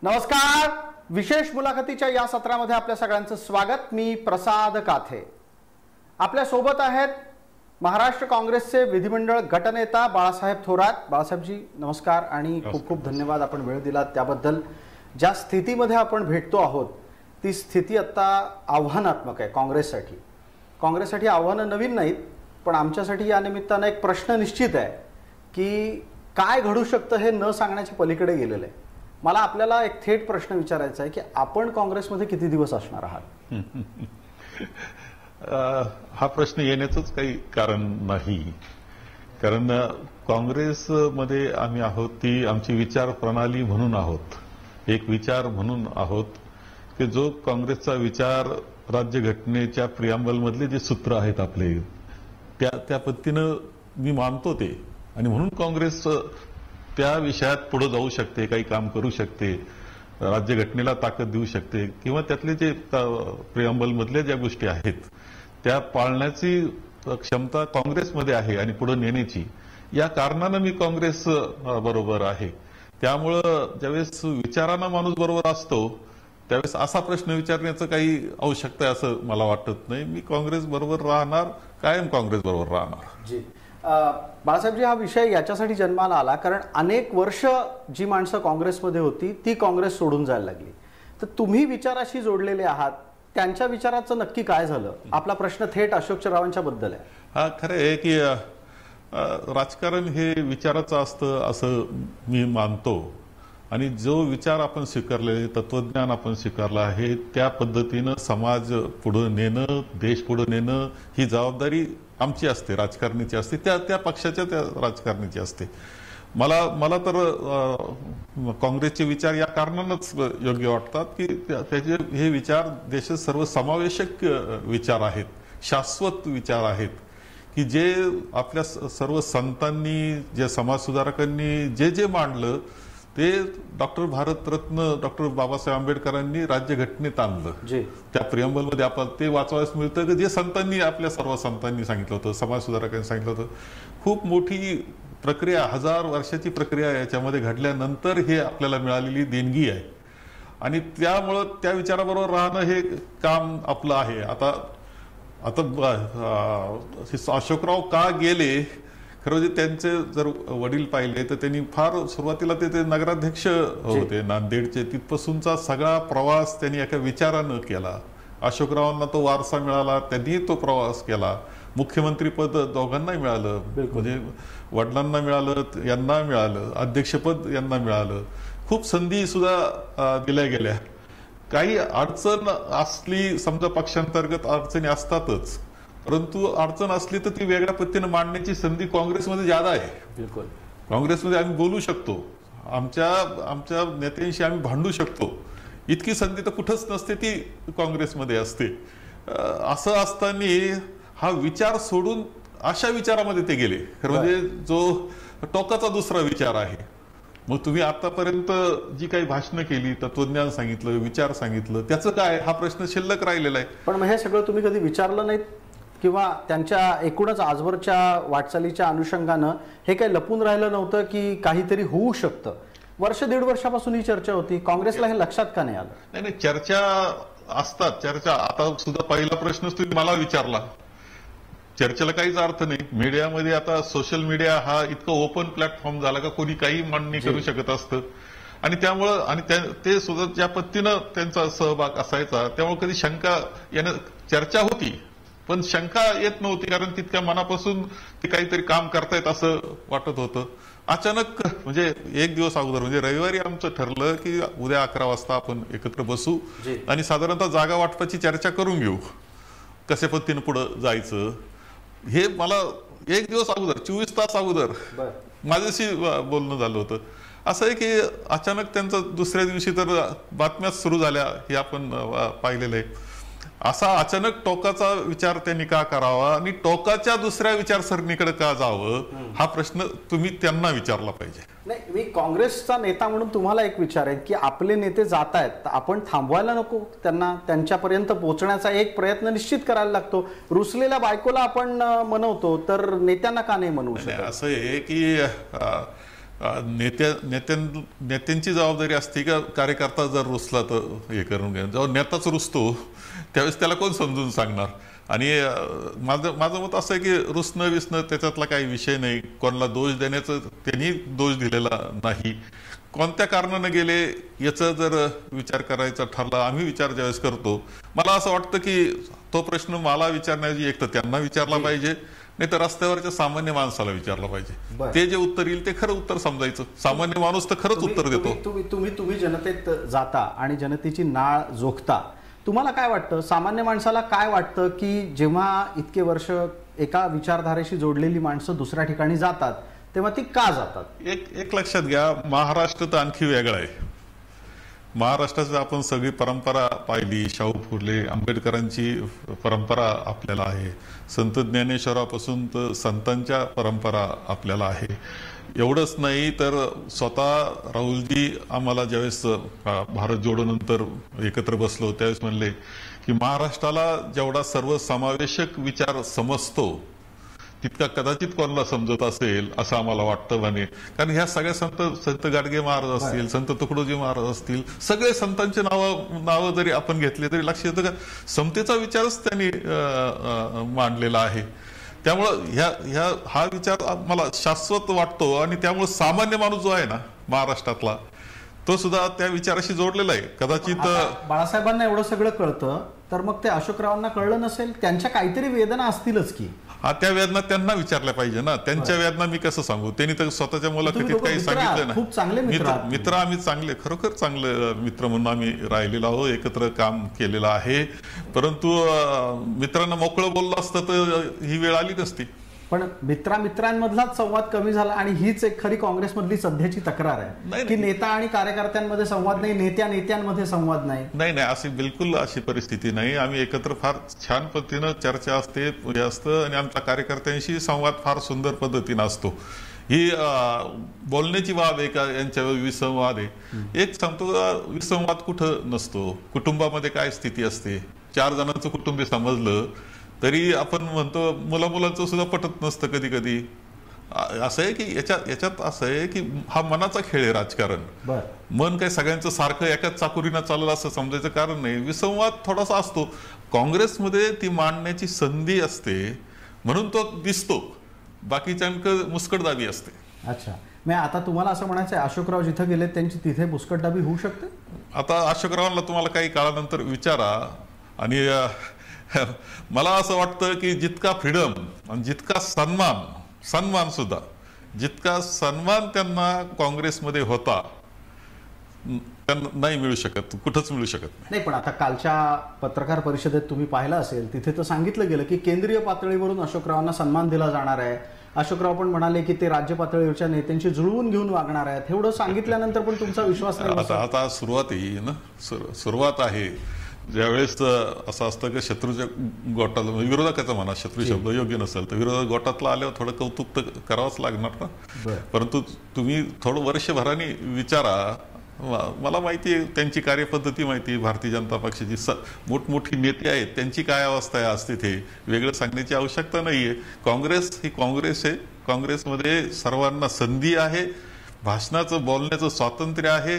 नमस्कार. विशेष मुलाखतीच्या या सत्रामध्ये आपल्या सगळ्यांचं स्वागत. मी प्रसाद काथे. आपल्या सोबत आहेत महाराष्ट्र काँग्रेसचे विधिमंडळ गटनेता बाळासाहेब थोरात. बाळासाहेबजी नमस्कार आणि खूप खूप धन्यवाद आपण वेळ दिलात त्याबद्दल. ज्या स्थितीमध्ये आपण भेटतो आहोत ती स्थिती आता आव्हानात्मक आहे काँग्रेससाठी. काँग्रेससाठी आव्हानं नवीन नाहीत, पण आमच्यासाठी या निमित्तानं एक प्रश्न निश्चित आहे की काय घडू शकतं हे न सांगण्याच्या पलीकडे गेलेलं आहे. मला आपल्याला एक थेट प्रश्न विचारायचा आहे की आपण काँग्रेसमध्ये किती दिवस असणार आहात? हा प्रश्न येण्याचंच काही कारण नाही, कारण काँग्रेसमध्ये आम्ही आहोत ती आमची विचार प्रणाली म्हणून आहोत, एक विचार म्हणून आहोत की जो काँग्रेसचा विचार राज्यघटनेच्या प्रियांबलमधले जे सूत्र आहेत आपले त्या पद्धतीनं मी मानतो ते, आणि म्हणून काँग्रेस त्या विषयात पुढे जाऊ शकते, काही काम करू शकते, राज्यघटनेला ताकद देऊ शकते, किंवा त्यातले जे प्रियांबलमधल्या ज्या गोष्टी आहेत त्या पाळण्याची क्षमता काँग्रेसमध्ये आहे आणि पुढे नेण्याची. या कारणानं मी काँग्रेस बरोबर आहे. त्यामुळं ज्यावेळेस विचारांना माणूस बरोबर असतो त्यावेळेस असा प्रश्न विचारण्याचं काही आवश्यकता आहे असं मला वाटत नाही. मी काँग्रेस बरोबर राहणार, कायम काँग्रेस बरोबर राहणार. जी बाळासाहेबजी, हा विषय याच्यासाठी जन्माला आला कारण अनेक वर्ष जी माणसं काँग्रेसमध्ये होती ती काँग्रेस सोडून जायला लागली. तर तुम्ही विचाराशी जोडलेले आहात, त्यांच्या विचाराचं नक्की काय झालं? आपला प्रश्न थेट अशोक चव्हाणांच्या बद्दल आहे. हा खरं आहे की राजकारण हे विचाराचं असतं असं मी मानतो, आणि जो विचार आपण स्वीकारले, तत्वज्ञान आपण स्वीकारलं आहे त्या पद्धतीनं समाज पुढे नेणं, देश पुढे नेणं ही जबाबदारी आमची असते, राजकारणाची असते, त्या पक्षाच्या त्या राजकारणाची असते. मला तर काँग्रेसचे विचार या कारणानंच योग्य वाटतात की त्याचे हे विचार देशात सर्वसमावेशक विचार आहेत, शाश्वत विचार आहेत, की जे आपल्या सर्व संतांनी, जे समाजसुधारकांनी जे मांडलं ते डॉक्टर भारतरत्न डॉक्टर बाबासाहेब आंबेडकरांनी राज्यघटनेत आणलं. त्या प्रियांबलमध्ये आपल्याला ते वाचवायला मिळतं की जे संतांनी, आपल्या सर्व संतांनी सांगितलं होतं, समाजसुधारकांनी सांगितलं होतं. खूप मोठी प्रक्रिया, 1000 वर्षाची प्रक्रिया याच्यामध्ये घडल्यानंतर हे आपल्याला मिळालेली देणगी आहे, आणि त्यामुळं त्या विचाराबरोबर राहणं हे काम आपलं आहे. आता अशोकराव का गेले, खरं म्हणजे त्यांचे जर वडील पाहिले तर त्यांनी फार सुरुवातीला ते नगराध्यक्ष होते नांदेडचे, तिथपासूनचा सगळा प्रवास त्यांनी एका विचारानं केला. अशोकरावांना तो वारसा मिळाला, त्यांनी तो प्रवास केला. मुख्यमंत्रीपद दोघांनाही मिळालं, म्हणजे वडिलांना मिळालं, यांना मिळालं, अध्यक्षपद यांना मिळालं. खूप संधी सुद्धा दिल्या गेल्या. काही अडचण असली, समजा पक्षांतर्गत अडचणी असतातच, परंतु अडचण असली तर ती वेगळ्या पद्धतीने मांडण्याची संधी काँग्रेसमध्ये ज्यादा आहे. बिलकुल, काँग्रेसमध्ये आम्ही बोलू शकतो, आमच्या नेत्यांशी आम्ही भांडू शकतो. इतकी संधी तर कुठंच नसते, ती काँग्रेसमध्ये असते. असं असताना हा विचार सोडून अशा विचारामध्ये ते गेले, खरं म्हणजे जो टोकाचा दुसरा विचार आहे. मग तुम्ही आतापर्यंत जी काही भाषणं केली, तत्वज्ञान सांगितलं, विचार सांगितलं, त्याचं काय, हा प्रश्न शिल्लक राहिलेला आहे. पण मग हे सगळं तुम्ही कधी विचारलं नाहीत, किंवा त्यांच्या एकूणच आजवरच्या वाटचालीच्या अनुषंगानं हे काही लपून राहिलं नव्हतं की काहीतरी होऊ शकतं? वर्ष दीड वर्षापासून ही चर्चा होती, काँग्रेसला हे लक्षात का नाही आलं? नाही, चर्चा असतात, चर्चा. आता सुद्धा पहिला प्रश्नच तुम्ही मला विचारला, चर्चेला काहीच अर्थ नाही. मीडियामध्ये आता सोशल मीडिया हा इतका ओपन प्लॅटफॉर्म झाला का कोणी काही मांडणी करू शकत असतं, आणि त्यामुळं, आणि ते सुद्धा ज्या पद्धतीनं त्यांचा सहभाग असायचा, त्यामुळे कधी शंका यानं चर्चा होती, पण शंका येत नव्हती, कारण तितक्या मनापासून ते काहीतरी काम करतायत असं वाटत होतं. अचानक म्हणजे एक दिवस अगोदर, म्हणजे रविवारी आमचं ठरलं की उद्या 11 वाजता आपण एकत्र बसू आणि साधारणतः जागा वाटपाची चर्चा करून घेऊ, कशा पद्धतीनं पुढे जायचं. हे मला एक दिवस अगोदर, 24 तास अगोदर माझ्याशी बोलणं झालं होतं. असं आहे की अचानक त्यांचं दुसऱ्या दिवशी तर बातम्याच सुरू झाल्या, हे आपण पाहिलेलं आहे. असा अचानक टोकाचा विचार त्यांनी का करावा आणि टोकाच्या दुसऱ्या विचारसरणीकडे का जावं, हा प्रश्न तुम्ही त्यांना विचारला पाहिजे. नाही, मी काँग्रेसचा नेता म्हणून तुम्हाला एक विचारेन की आपले नेते जात आहेत तर आपण थांबवायला नको, त्यांना त्यांच्यापर्यंत पोहोचण्याचा एक प्रयत्न निश्चित करायला लागतो. रुसलेल्या बायकोला आपण मनवतो तर नेत्यांना का नाही मनवू शकत? असं आहे की नेत्यांची जबाबदारी असते का कार्यकर्ता जर रुसला तर हे करून घ्या. जेव्हा नेताच रुसतो त्यावेळेस त्याला कोण समजून सांगणार. आणि माझं मत असं आहे की रुसणं विसणं त्याच्यातला काही विषय नाही. कोणाला दोष देण्याचं त्यांनी दोष दिलेला नाही. कोणत्या कारणानं गेले याचा जर विचार करायचा ठरला, आम्ही विचार ज्यावेळेस करतो, मला असं वाटतं की तो प्रश्न मला विचारण्याची एक तर त्यांना विचारला पाहिजे, नाही तर रस्त्यावरच्या सामान्य माणसाला विचारला पाहिजे. ते जे उत्तर येईल ते खरं उत्तर समजायचं. सामान्य माणूस तर खरंच उत्तर देतो. तुम्ही जनतेत जाता आणि जनतेची नाळ जोखता. तुम्हाला काय वाटतं, सामान्य माणसाला काय वाटतं की जेव्हा इतके वर्ष एका विचारधारेशी जोडलेली माणसं दुसऱ्या ठिकाणी जातात तेव्हा ती का जातात? एक लक्षात घ्या, महाराष्ट्र तर आणखी वेगळा आहे. महाराष्ट्राची आपण सगळी परंपरा पाहिली, शाहू फुले आंबेडकरांची परंपरा आपल्याला आहे, संत ज्ञानेश्वरापासून तर संतांच्या परंपरा आपल्याला आहे. एवढंच नाही तर स्वतः राहुलजी आम्हाला ज्यावेळेस भारत जोडो नंतर एकत्र बसलो त्यावेळेस म्हणले की महाराष्ट्राला जेवढा सर्वसमावेशक विचार समजतो तितका कदाचित कोणाला समजत असेल असं आम्हाला वाटतं म्हणे. कारण ह्या सगळ्या संत गाडगे महाराज असतील, संत तुकडोजी महाराज असतील, सगळे संतांचे नावं जरी आपण घेतले तरी लक्ष येतं का समतेचा विचारच त्यांनी मांडलेला आहे. त्यामुळं हा विचार मला शाश्वत वाटतो. आणि त्यामुळे सामान्य माणूस जो आहे ना महाराष्ट्रातला तो सुद्धा त्या विचाराशी जोडलेला आहे. कदाचित बाळासाहेबांना एवढं सगळं कळतं तर मग ते अशोकरावांना कळलं नसेल. त्यांच्या काहीतरी वेदना असतीलच की. त्या वेदना त्यांना विचारल्या पाहिजे ना. त्यांच्या वेदना मी कसं सांगू? त्यांनी तर स्वतःच्या मुलाखतीत काही सांगितलं ना. खूप चांगले मित्र आम्ही चांगले, खरोखर चांगले मित्र म्हणून आम्ही राहिलेलो आहोत, एकत्र काम केलेलं आहे. परंतु मित्रांना मोकळं बोललं असतं तर ही वेळ आली नसती. पण मित्रांमधलाच संवाद कमी झाला आणि हीच एक खरी काँग्रेसमधली सध्याची तक्रार आहे की नेता आणि कार्यकर्त्यांमध्ये संवाद नाही, नेत्यांमध्ये संवाद नाही. नाही, अशी बिलकुल अशी परिस्थिती नाही. आम्ही एकत्र फार छान पद्धतीनं चर्चा असते असतं आणि आमच्या कार्यकर्त्यांशी संवाद फार सुंदर पद्धतीनं असतो. ही बोलण्याची बाब आहे का यांच्या विसंवाद आहे? एक सांगतो, विसंवाद कुठं नसतो. कुटुंबामध्ये काय स्थिती असते, 4 जणांचं कुटुंब समजलं तरी आपण म्हणतो मुलांचं सुद्धा पटत नसतं कधी कधी. असं आहे की याच्यात असं आहे की हा मनाचा खेळ आहे राजकारण. मन काय सगळ्यांचं सारखं एकाच चाकुरीनं चाललं असं समजायचं कारण नाही. विसंवाद थोडासा असतो. काँग्रेसमध्ये ती मांडण्याची संधी असते म्हणून तो दिसतो, बाकीच्यांकडे मुस्कटदाबी असते. अच्छा, मग आता तुम्हाला असं म्हणायचं आहे अशोकराव जिथे गेले त्यांची तिथे मुस्कटदाबी होऊ शकते? आता अशोकरावांना तुम्हाला काही काळानंतर विचारा. आणि मला असं वाटतं की जितका फ्रीडम आणि जितका सन्मान सुद्धा, जितका सन्मान त्यांना काँग्रेसमध्ये होता त्यांना नाही मिळू शकत, कुठंच मिळू शकत नाही. पण आता कालच्या पत्रकार परिषदेत तुम्ही पाहिलं असेल, तिथे तर सांगितलं गेलं की केंद्रीय पातळीवरून अशोकरावांना सन्मान दिला जाणार आहे. अशोकराव पण म्हणाले की ते राज्य पातळीवरच्या नेत्यांची जुळवून घेऊन वागणार आहेत. एवढं सांगितल्यानंतर पण तुमचा विश्वास नाही? आता सुरुवात येईल ना, सुरुवात आहे. ज्यावेळेस असं असतं की शत्रूच्या गोटाला, विरोधकाचा म्हणा शत्रू शब्द योग्य नसेल तर विरोधक गोटातला आल्यावर थोडं कौतुक तर करावंच लागणार ना. परंतु तुम्ही थोडं वर्षभराने विचारा. मला माहिती आहे त्यांची कार्यपद्धती माहिती आहे. भारतीय जनता पक्षाची मोठमोठी नेते आहेत, त्यांची काय अवस्था आहे आज तिथे वेगळं सांगण्याची आवश्यकता नाहीये. काँग्रेस ही काँग्रेस आहे. काँग्रेसमध्ये सर्वांना संधी आहे, भाषणाचं बोलण्याचं स्वातंत्र्य आहे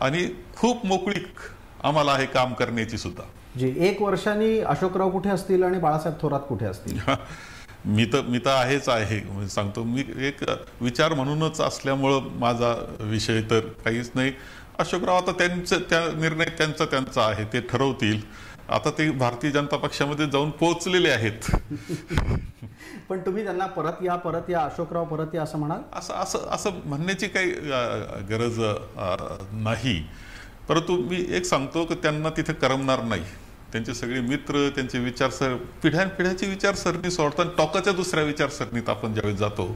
आणि खूप मोकळीक आम्हाला आहे काम करण्याची सुद्धा. जी 1 वर्षांनी अशोकराव कुठे असतील आणि बाळासाहेब थोरात कुठे असतील? मी तर आहेच आहे म्हणजे सांगतो. मी एक विचार म्हणूनच असल्यामुळं माझा विषय तर काहीच नाही. अशोकराव आता त्या निर्णय त्यांचा आहे, ते ठरवतील. आता ते भारतीय जनता पक्षामध्ये जाऊन पोहोचलेले आहेत. पण तुम्ही त्यांना परत या अशोकराव परत या असं म्हणाल? असं म्हणण्याची काही गरज नाही. परंतु मी एक सांगतो की त्यांना तिथे करमणार नाही. त्यांचे सगळे मित्र, त्यांचे विचारसर पिढ्याची विचारसरणी सोडतात, टोकाच्या दुसऱ्या विचारसरणीत आपण ज्यावेळेस जातो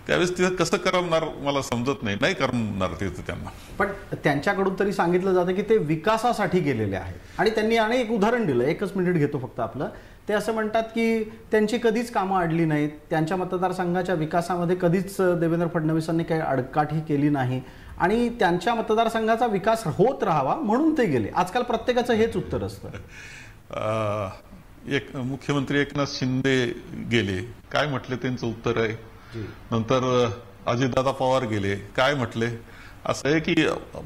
त्यावेळेस तिथे कसं करमणार मला समजत नाही करमणार तिथे त्यांना. पण त्यांच्याकडून तरी सांगितलं जातं की ते विकासासाठी गेलेले आहेत आणि त्यांनी अनेक उदाहरण दिलं. 1 मिनिट घेतो फक्त आपलं. ते असं म्हणतात की त्यांची कधीच कामं अडली नाहीत, त्यांच्या मतदारसंघाच्या विकासामध्ये कधीच देवेंद्र फडणवीसांनी काही आडकाठी केली नाही आणि त्यांच्या मतदारसंघाचा विकास होत राहावा म्हणून ते गेले. आजकाल प्रत्येकाचं हेच उत्तर असतं. एक मुख्यमंत्री एकनाथ शिंदे गेले, काय म्हटले त्यांचं उत्तर आहे. नंतर अजितदादा पवार गेले, काय म्हटले, असं आहे की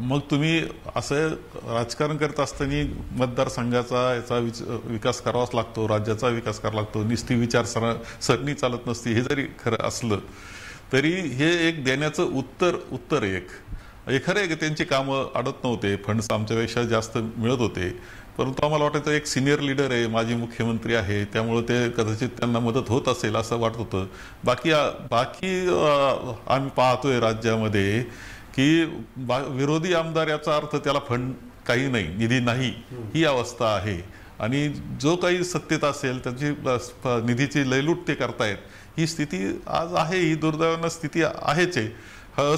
मग तुम्ही असं राजकारण करत असताना मतदारसंघाचा याचा विकास करावाच लागतो, राज्याचा विकास करावा लागतो, नुसती विचारसरणी चालत नसती, हे जरी खरं असलं तरी हे एक देण्याचं उत्तर हे खरं आहे की त्यांची कामं अडत नव्हते, फंड्स आमच्यापेक्षा जास्त मिळत होते, परंतु आम्हाला वाटायचं एक सिनियर लीडर आहे, माजी मुख्यमंत्री आहे, त्यामुळे ते कदाचित त्यांना मदत होत असेल असं वाटत होतं. बाकी आम्ही पाहतोय राज्यामध्ये की विरोधी आमदार याचा अर्थ त्याला फंड काही नाही, निधी नाही, ही अवस्था आहे. आणि जो काही सत्तेत असेल त्याची निधीची लयलूट ते करतायत, ही स्थिती आज आहे, ही दुर्दैवानं स्थिती आहेच आहे.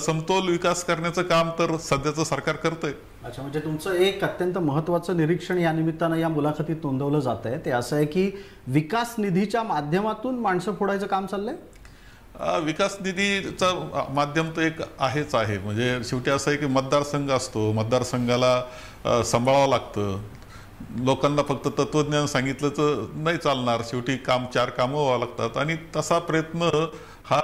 समतोल विकास करण्याचं काम तर सध्याचं सरकार करतंय. अच्छा, म्हणजे तुमचं एक अत्यंत महत्त्वाचं निरीक्षण या निमित्तानं या मुलाखतीत नोंदवलं जात आहे, ते असं आहे की विकास निधीच्या माध्यमातून माणसं फोडायचं काम चाललंय. विकास निधीचं माध्यम तर एक आहेच आहे. म्हणजे शेवटी असं आहे की मतदारसंघ असतो, मतदारसंघाला सांभाळावं लागतं. लोकांना फक्त तत्वज्ञान सांगितलं तर नाही चालणार, शेवटी चार कामं व्हावं लागतात. आणि तसा प्रयत्न हा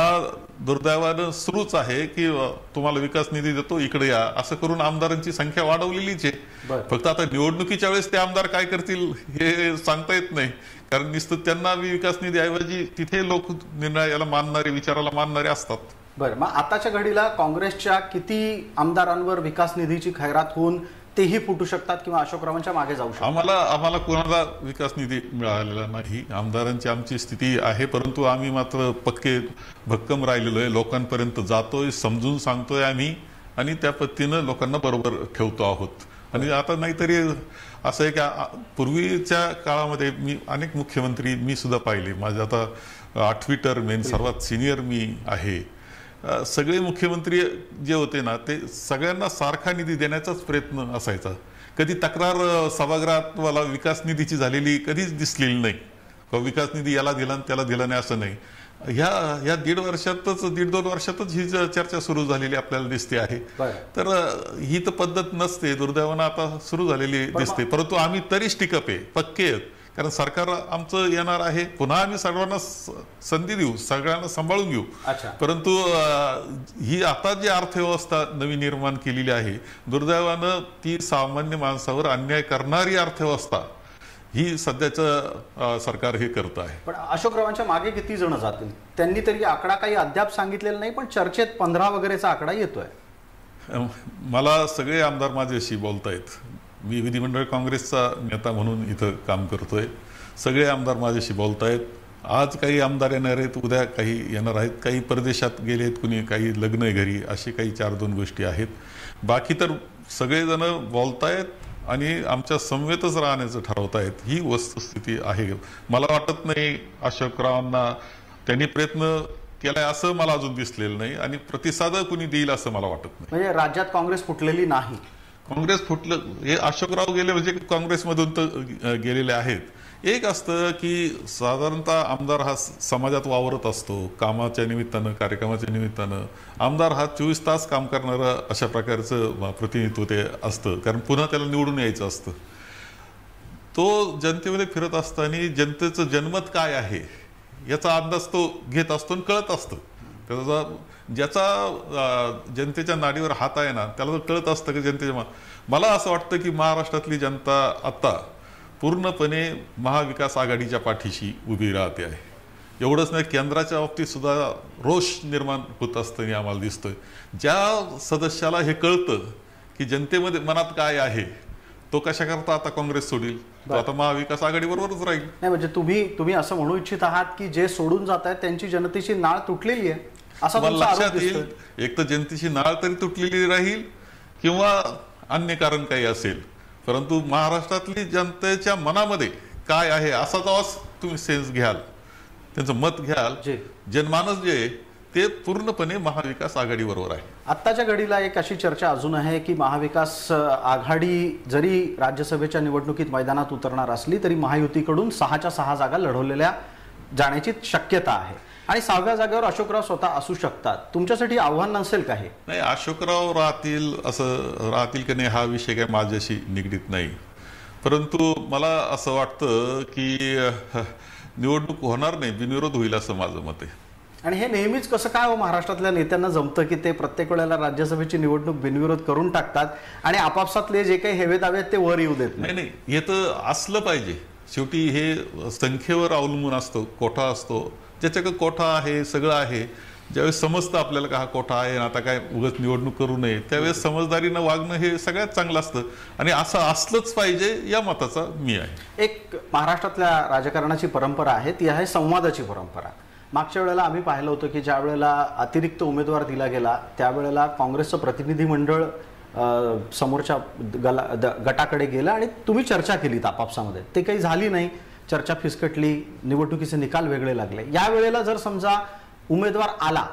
दुर्दैवानं सुरूच आहे की तुम्हाला विकास निधी देतो, इकडे या, असं करून आमदारांची संख्या वाढवलेलीच आहे. फक्त आता निवडणुकीच्या वेळेस ते आमदार काय करतील हे सांगता येत नाही, कारण नुसतं त्यांना विकास निधी ऐवजी तिथे लोक निर्णयाला मानणारे, विचाराला मानणारे असतात. बरं, मग आताच्या घडीला काँग्रेसच्या किती आमदारांवर विकास निधीची खैरात होऊन तेही फुटू शकतात किंवा अशोकरावांच्या मागे जाऊ शकतात? आम्हाला कोणाला विकास निधी मिळालेला नाही. आमदारांची आमची स्थिती आहे, परंतु आम्ही मात्र पक्के भक्कम राहिलेलो आहे, लोकांपर्यंत जातोय, समजून सांगतोय आम्ही, आणि त्या पद्धतीनं लोकांना बरोबर ठेवतो आहोत. आणि आता नाहीतरी असं आहे की पूर्वीच्या काळामध्ये मी अनेक मुख्यमंत्री मी सुद्धा पाहिले, माझ्या आता 8वी टर्म आहे, सर्वात सिनियर मी आहे. सगळे मुख्यमंत्री जे होते ना ते सगळ्यांना सारखा निधी देण्याचाच प्रयत्न असायचा. कधी तक्रार सभागृहात मला विकास निधीची झालेली कधीच दिसलेली नाही. विकास निधी याला दिला त्याला दिला नाही असं नाही. ह्या 1.5-2 वर्षातच ही चर्चा सुरू झालेली आपल्याला दिसते आहे. तर ही तर पद्धत नसते, दुर्दैवानं आता सुरू झालेली दिसते. परंतु आम्ही तरीच टिकप आहे, पक्के आहेत, कारण सरकार आमचं येणार आहे, पुन्हा आम्ही सर्वांना संधी देऊ, सगळ्यांना सांभाळून घेऊ. परंतु ही आता जी अर्थव्यवस्था नवी निर्माण केलेली आहे, दुर्दैवानं ती सामान्य माणसावर अन्याय करणारी अर्थव्यवस्था ही सध्याचं सरकार हे करत आहे. पण अशोकरावांच्या मागे किती जण जातील? त्यांनी तरी आकडा काही अद्याप सांगितलेला नाही, पण चर्चेत 15 वगैरेचा आकडा येतोय. मला सगळे आमदार माझ्याशी बोलतायत. मी विधिमंडळ काँग्रेसचा नेता म्हणून इथं काम करतोय. सगळे आमदार माझ्याशी बोलतायत. आज काही आमदार येणार आहेत, उद्या काही येणार आहेत, काही परदेशात गेलेत, कुणी काही लग्न घरी, असे काही 4-2 गोष्टी आहेत. बाकी तर सगळेजण बोलतायत आणि आमच्या समवेतच राहण्याचं ठरवतायत. ही वस्तुस्थिती आहे. मला वाटत नाही अशोकरावांना त्यांनी प्रयत्न केलाय असं मला अजून दिसलेलं नाही, आणि प्रतिसाद कुणी देईल असं मला वाटत नाही. म्हणजे राज्यात काँग्रेस फुटलेली नाही. काँग्रेस फुटलं हे अशोकराव गेले म्हणजे काँग्रेसमधून तर गेलेले आहेत. एक असतं की साधारणतः आमदार हा समाजात वावरत असतो, कामाच्या निमित्तानं, कार्यक्रमाच्या निमित्तानं. आमदार हा 24 तास काम करणारं अशा प्रकारचं प्रतिनिधित्व ते असतं, कारण पुन्हा त्याला निवडून यायचं असतं. तो जनतेमध्ये फिरत असताना जनतेचं जनमत काय आहे याचा अंदाज तो घेत असतो आणि कळत असतं. त्याचा ज्याचा जनतेच्या नाडीवर हात आहे ना त्याला कळत असतं की जनतेच्या. मला असं वाटतं की महाराष्ट्रातली जनता आता पूर्णपणे महाविकास आघाडीच्या पाठीशी उभी राहते आहे. एवढंच नाही, केंद्राच्या बाबतीत सुद्धा रोष निर्माण होत असताना आम्हाला दिसतोय. ज्या सदस्याला हे कळतं की जनतेमध्ये मनात काय आहे, तो कशा करता आता काँग्रेस सोडील, तो आता महाविकास आघाडी बरोबरच राहील. नाही म्हणजे तुम्ही असं म्हणू इच्छित आहात की जे सोडून जात आहेत त्यांची जनतेची नाळ तुटलेली आहे असं लक्षात येईल. एक तर जनतेची नाळ तरी तुटलेली राहील किंवा अन्य कारण काही असेल, परंतु महाराष्ट्रातली जनतेच्या मनामध्ये काय आहे असाच आवाज तुम्ही सेन्स घ्याल, त्यांचं मत घ्याल. जनमानस जे आहे ते पूर्णपणे महाविकास आघाडी बरोबर आहे. आत्ताच्या घडीला एक अशी चर्चा अजून आहे की महाविकास आघाडी जरी राज्यसभेच्या निवडणुकीत मैदानात उतरणार असली तरी महायुतीकडून 6च्या 6 जागा लढवलेल्या जाण्याची शक्यता आहे आणि 6व्या जागेवर अशोकराव स्वतः असू शकतात. तुमच्यासाठी आव्हान नसेल काही? नाही, अशोकराव राहतील की नाही हा विषय काय माझ्याशी निगडीत नाही. परंतु मला असं वाटतं की निवडणूक होणार नाही, बिनविरोध होईल असं माझं मत आहे. आणि हे नेहमीच कसं काय हो महाराष्ट्रातल्या नेत्यांना जमतं की ते प्रत्येक वेळेला राज्यसभेची निवडणूक बिनविरोध करून टाकतात आणि आपापसातले जे काही हेवे दावे ते वर येऊ देत नाही. हे तर असलं पाहिजे. शेवटी हे संख्येवर अवलंबून असतो. कोठा असतो, ज्याच्याकडे कोठा आहे सगळं आहे, ज्यावेळेस समजतं आपल्याला का हा कोठा आहे आता काय उगाच निवडणूक करू नये, त्यावेळेस समजदारीनं वागणं हे सगळ्यात चांगलं असतं आणि असं असलंच पाहिजे या मताचा मी आहे. एक महाराष्ट्रातल्या राजकारणाची परंपरा आहे ती आहे संवादाची परंपरा. मागच्या वेळेला आम्ही पाहिलं होतं की ज्या वेळेला अतिरिक्त उमेदवार दिला गेला त्यावेळेला काँग्रेसचं प्रतिनिधी मंडळ समोरच्या गटाकडे गेलं आणि तुम्ही चर्चा केलीत आपापसामध्ये. ते काही झाली नाही, चर्चा फिसकटली, निवडणुकीचे निकाल वेगळे लागले. या वेळेला जर समजा उमेदवार आला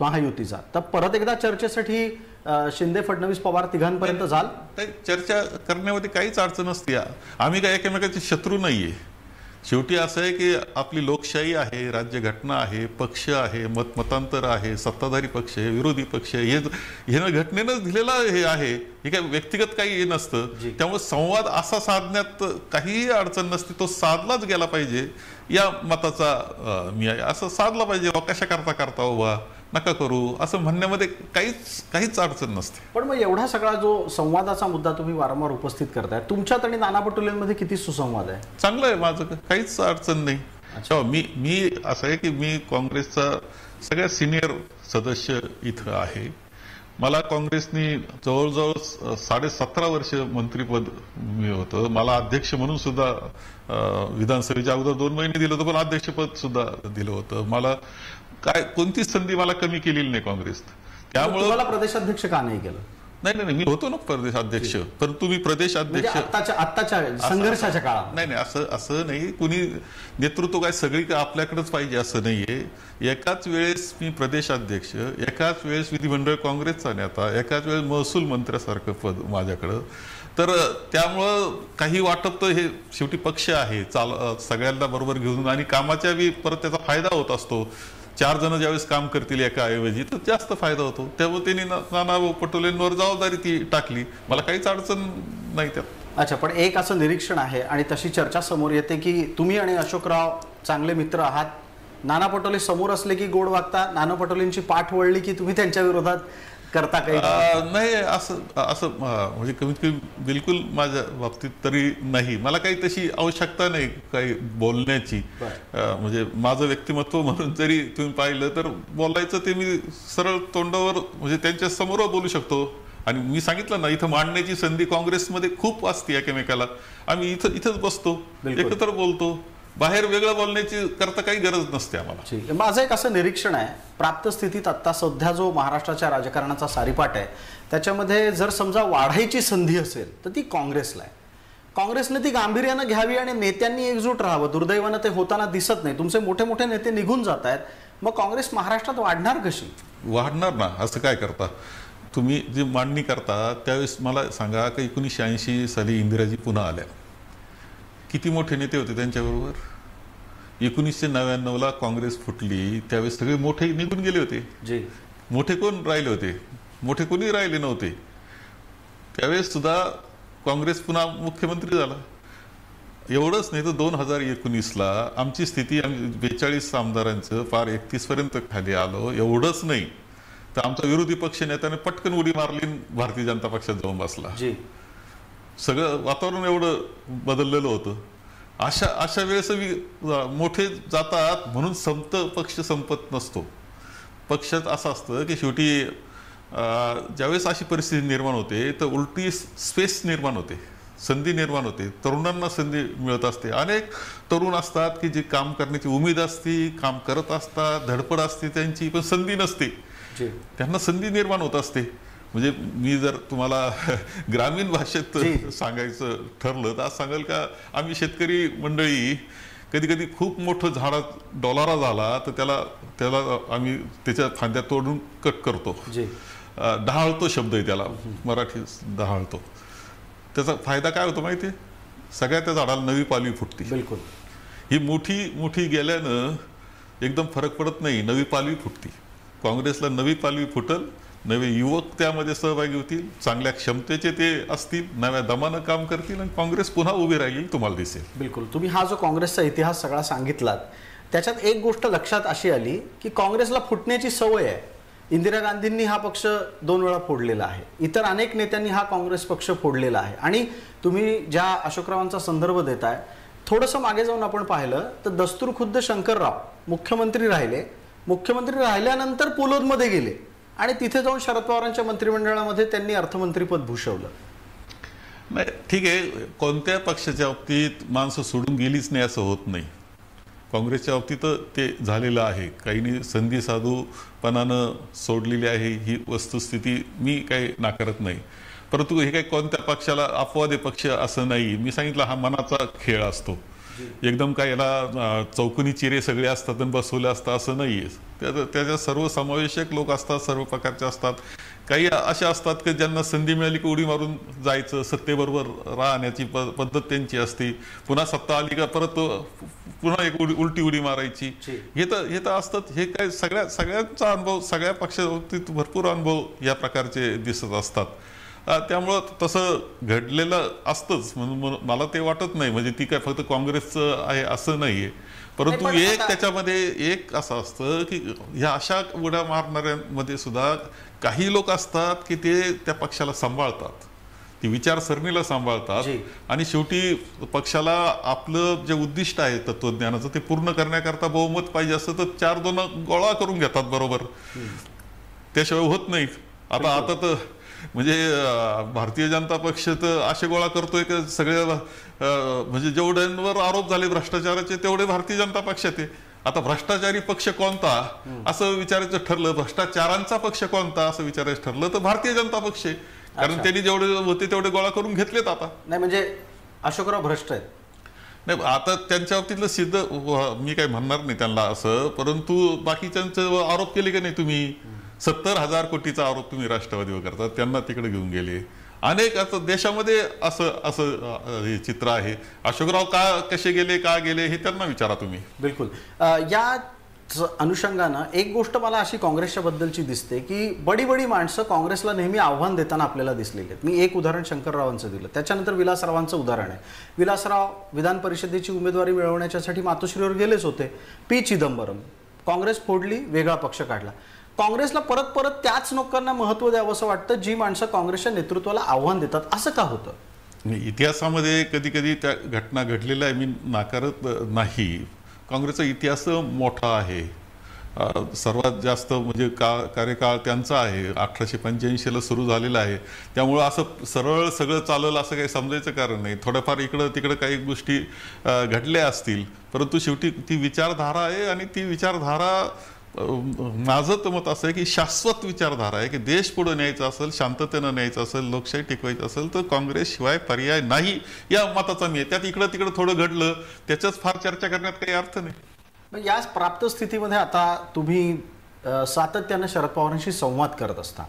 महायुतीचा तर परत एकदा चर्चेसाठी शिंदे फडणवीस पवार तिघांपर्यंत जाल? चर्चा करण्यामध्ये काहीच अडचण नसते. आम्ही काय एकमेकांचे शत्रू नाहीये. शेवटी असं आहे की आपली लोकशाही आहे, राज्यघटना आहे, पक्ष आहे, मतांतर आहे, सत्ताधारी पक्ष आहे, विरोधी पक्ष आहे, हे घटनेनंच दिलेलं हे आहे. हे काय व्यक्तिगत काही नसतं. त्यामुळे संवाद असा साधण्यात काहीही अडचण नसते. तो साधलाच गेला पाहिजे या मताचा मी आहे. असं साधला पाहिजे. कशा करता उभा नका करू असं म्हणण्यामध्ये काहीच अडचण नसते. पण मग एवढा सगळा जो संवादाचा मुद्दा तुम्ही वारंवार उपस्थित करताय, तुमच्यात आणि नाना पटोलेंमध्ये किती सुसंवाद आहे? चांगलं आहे, माझं काहीच अडचण नाही. मी असं आहे की मी काँग्रेसचा सगळ्यात सिनियर सदस्य इथं आहे. मला काँग्रेसनी जवळजवळ 17.5 वर्ष मंत्रीपद मी होतं. मला अध्यक्ष म्हणून सुद्धा विधानसभेच्या अगोदर 2 महिने दिलं होतं, पण अध्यक्षपद सुद्धा दिलं होतं. मला कोणतीच संधी मला कमी केलेली नाही काँग्रेस. त्यामुळे मला प्रदेशाध्यक्ष का नाही केलं? नाही, मी होतो ना प्रदेशाध्यक्ष, परंतु मी प्रदेशाध्यक्ष आत्ताच्या संघर्षाच्या काळात नाही, असं नाही. कुणी नेतृत्व काय सगळी आपल्याकडेच पाहिजे असं नाहीये. एकाच वेळेस मी प्रदेशाध्यक्ष, एकाच वेळेस विधिमंडळ काँग्रेसचा नेता, एकाच वेळेस महसूल मंत्र्यासारखं पद माझ्याकडं. तर त्यामुळं काही वाटत हे शेवटी पक्ष आहे, सगळ्यांना बरोबर घेऊन आणि कामाच्या बी परत त्याचा फायदा होत असतो. 4 जण ज्यावेळेस काम करतील एका ऐवजी तर जास्त फायदा होतो. त्यामुळे त्यांनी नाना पटोलेंवर जबाबदारी ती टाकली. मला काहीच अडचण नाही त्यात. अच्छा, पण एक असं निरीक्षण आहे आणि तशी चर्चा समोर येते की तुम्ही आणि अशोकराव चांगले मित्र आहात. नाना पटोले समोर असले की गोड वागता, नाना पटोलेंची पाठ वळली की तुम्ही त्यांच्या विरोधात करता काही? नाही, असं म्हणजे कमीत कमी बिलकुल माझ्या बाबतीत तरी नाही. मला काही तशी आवश्यकता नाही काही बोलण्याची. म्हणजे माझं व्यक्तिमत्व म्हणून जरी तुम्ही पाहिलं तर बोलायचं ते मी सरळ तोंडावर म्हणजे त्यांच्या समोर बोलू शकतो. आणि मी सांगितलं ना, इथं मांडण्याची संधी काँग्रेसमध्ये खूप असते एकमेकाला. आम्ही इथंच बसतो, एकत्र बोलतो. बाहेर वेगळं बोलण्याची करता काही गरज नसते आम्हाला. माझं एक असं निरीक्षण आहे, प्राप्त स्थितीत आता सध्या जो महाराष्ट्राच्या राजकारणाचा सारीपाट आहे त्याच्यामध्ये जर समजा वाढायची संधी असेल तर ती काँग्रेसला आहे. काँग्रेसने ती गांभीर्यानं घ्यावी आणि नेत्यांनी एकजूट राहावं. दुर्दैवानं ते होताना दिसत नाही. तुमचे मोठे मोठे नेते निघून जात आहेत. मग काँग्रेस महाराष्ट्रात वाढणार कशी? वाढणार ना. असं काय करता तुम्ही जी मांडणी करता त्यावेळेस मला सांगा की 1980 साली इंदिराजी पुन्हा आल्या. किती मोठे नेते होते त्यांच्याबरोबर. 1999ला काँग्रेस फुटली त्यावेळेस सगळे मोठे निघून गेले होते. मोठे कोण राहिले होते? मोठे कोणी राहिले नव्हते. त्यावेळेस सुद्धा काँग्रेस पुन्हा मुख्यमंत्री झाला. एवढंच नाही तर 2019ला आमची स्थिती 42 आमदारांचं फार 31 पर्यंत खाली आलो. एवढंच नाही तर आमचा विरोधी पक्ष नेत्याने पटकन उडी मारली, भारतीय जनता पक्षात जाऊन बसला. सगळं वातावरण एवढं बदललेलं होतं. अशा वेळेस मोठे जातात म्हणून पक्ष संपत नसतो. पक्षात असं असतं की शेवटी ज्यावेळेस अशी परिस्थिती निर्माण होते तर उलटी स्पेस निर्माण होते, संधी निर्माण होते. तरुणांना संधी मिळत असते. अनेक तरुण असतात की जे काम करण्याची उमेद असते, काम करत असतात, धडपड असते त्यांची, पण संधी नसते. त्यांना संधी निर्माण होत असते. म्हणजे मी जर तुम्हाला ग्रामीण भाषेत सांगायचं ठरलं तर आज सांगाल का, आम्ही शेतकरी मंडळी कधी कधी खूप मोठं झाडात डोलारा झाला तर त्याला आम्ही त्याच्या फांद्या तोडून कट करतो. डहाळतो शब्द आहे त्याला, मराठी डहाळतो. त्याचा फायदा काय होतो माहिती आहे? सगळ्या त्या झाडाला नवी पालवी फुटते. बिलकुल. ही मोठी गेल्यानं एकदम फरक पडत नाही, नवी पालवी फुटते. काँग्रेसला नवी पालवी फुटल, नवे युवक त्यामध्ये सहभागी होतील, चांगल्या क्षमतेचे ते असतील, नव्या दमानं काम करतील आणि काँग्रेस पुन्हा उभी राहील तुम्हाला दिसेल. बिलकुल. तुम्ही हा जो काँग्रेसचा इतिहास सगळा सांगितलात त्याच्यात एक गोष्ट लक्षात अशी आली की काँग्रेसला फुटण्याची सवय आहे. इंदिरा गांधींनी हा पक्ष 2 वेळा फोडलेला आहे, इतर अनेक नेत्यांनी हा काँग्रेस पक्ष फोडलेला आहे. आणि तुम्ही ज्या अशोकरावांचा संदर्भ देताय, थोडंसं मागे जाऊन आपण पाहिलं तर दस्तूरखुद्द शंकरराव मुख्यमंत्री राहिले. मुख्यमंत्री राहिल्यानंतर पुलोदमध्ये गेले आणि तिथे जाऊन शरद पवारांच्या मंत्रिमंडळामध्ये त्यांनी अर्थमंत्रीपद भूषवलं. नाही, ठीक आहे, कोणत्या पक्षाच्या बाबतीत माणसं सोडून गेलीच नाही असं होत नाही. काँग्रेसच्या बाबतीत ते झालेलं आहे. काहींनी संधी साधूपणानं सोडलेली आहे, ही वस्तुस्थिती मी काही नाकारत नाही. परंतु हे काही कोणत्या पक्षाला अपवादी पक्ष असं नाही. मी सांगितलं, हा मनाचा खेळ असतो. एकदम काय याला चौकोनी चिरे सगळे असतात आणि बसवले असतात असं नाही आहे. त्याच्या सर्व समावेशक लोक असतात, सर्व प्रकारचे असतात. काही अशा असतात की ज्यांना संधी मिळाली की उडी मारून जायचं, सत्तेबरोबर राहण्याची पद्धत त्यांची असते. पुन्हा सत्ता आली का परत पुन्हा एक उलटी उडी मारायची. हे तर असतात. हे काय सगळ्यांचा अनुभव, सगळ्या पक्षाबाबतीत भरपूर अनुभव या प्रकारचे दिसत असतात. त्यामुळं तसं घडलेलं असतंच म्हणून मला ते वाटत नाही. म्हणजे ती काय फक्त काँग्रेसचं आहे असं नाहीये. परंतु एक त्याच्यामध्ये एक असं असतं की ह्या अशा उड्या मारणाऱ्यांमध्ये सुद्धा काही लोक असतात की ते त्या पक्षाला सांभाळतात, ती विचारसरणीला सांभाळतात आणि शेवटी पक्षाला आपलं जे उद्दिष्ट आहे तत्वज्ञानाचं ते पूर्ण करण्याकरता बहुमत पाहिजे असतं तर 4-2 गोळा करून घेतात बरोबर. त्याशिवाय होत नाही. आता तर म्हणजे भारतीय जनता पक्ष तर असे गोळा करतोय की सगळे म्हणजे जेवढ्यांवर आरोप झाले भ्रष्टाचाराचे तेवढे भारतीय जनता पक्षात आहे. आता भ्रष्टाचारी पक्ष कोणता असं विचारायचं ठरलं, भ्रष्टाचारांचा पक्ष कोणता असं विचारायचं ठरलं तर भारतीय जनता पक्ष आहे. कारण त्यांनी जेवढे होते तेवढे गोळा करून घेतलेत. आता नाही म्हणजे अशोकराव भ्रष्ट आहेत नाही, आता त्यांच्या बाबतीतलं सिद्ध मी काही म्हणणार नाही त्यांना असं. परंतु बाकीच्यांचे आरोप केले की नाही तुम्ही, 70,000 कोटीचा आरोप तुम्ही राष्ट्रवादीवर करता, त्यांना तिकडे घेऊन गेले. अनेक असं देशामध्ये असं हे चित्र आहे. अशोकराव कसे गेले, का गेले हे त्यांना विचारा तुम्ही. बिलकुल. या अनुषंगानं एक गोष्ट मला अशी काँग्रेसच्या बद्दलची दिसते की बडी माणसं काँग्रेसला नेहमी आव्हान देताना आपल्याला दिसलेली आहेत. मी एक उदाहरण शंकररावांचं दिलं, त्याच्यानंतर विलासरावांचं उदाहरण आहे. विलासराव विधान परिषदेची उमेदवारी मिळवण्यासाठी मातोश्रीवर गेलेच होते. पी चिदंबरम, काँग्रेस फोडली, वेगळा पक्ष काढला. काँग्रेसला परत त्याच लोकांना महत्व द्यावं असं वाटतं जी माणसं काँग्रेसच्या नेतृत्वाला आव्हान देतात. असं का होतं? इतिहासामध्ये कधी कधी त्या घटना घडलेल्या आहे, मी नाकारत नाही. काँग्रेसचा इतिहास मोठा आहे. सर्वात जास्त म्हणजे कार्यकाळ त्यांचा आहे. 1885ला सुरू झालेला आहे. त्यामुळं असं सरळ सगळं चाललं असं काही समजायचं कारण नाही. थोडंफार इकडं तिकडं काही गोष्टी घडल्या असतील, परंतु शेवटी ती विचारधारा आहे आणि ती विचारधारा माझं तर मत असं आहे की शाश्वत विचारधारा आहे की देश पुढे न्यायचा असेल, शांततेनं न्यायचं असेल, लोकशाही टिकवायची असेल तर काँग्रेसशिवाय पर्याय नाही या मताचा मी आहे. त्यात इकडं तिकडं थोडं घडलं त्याच्याच फार चर्चा करण्यात काही अर्थ नाही. या प्राप्त स्थितीमध्ये आता तुम्ही सातत्यानं शरद पवारांशी संवाद करत असता.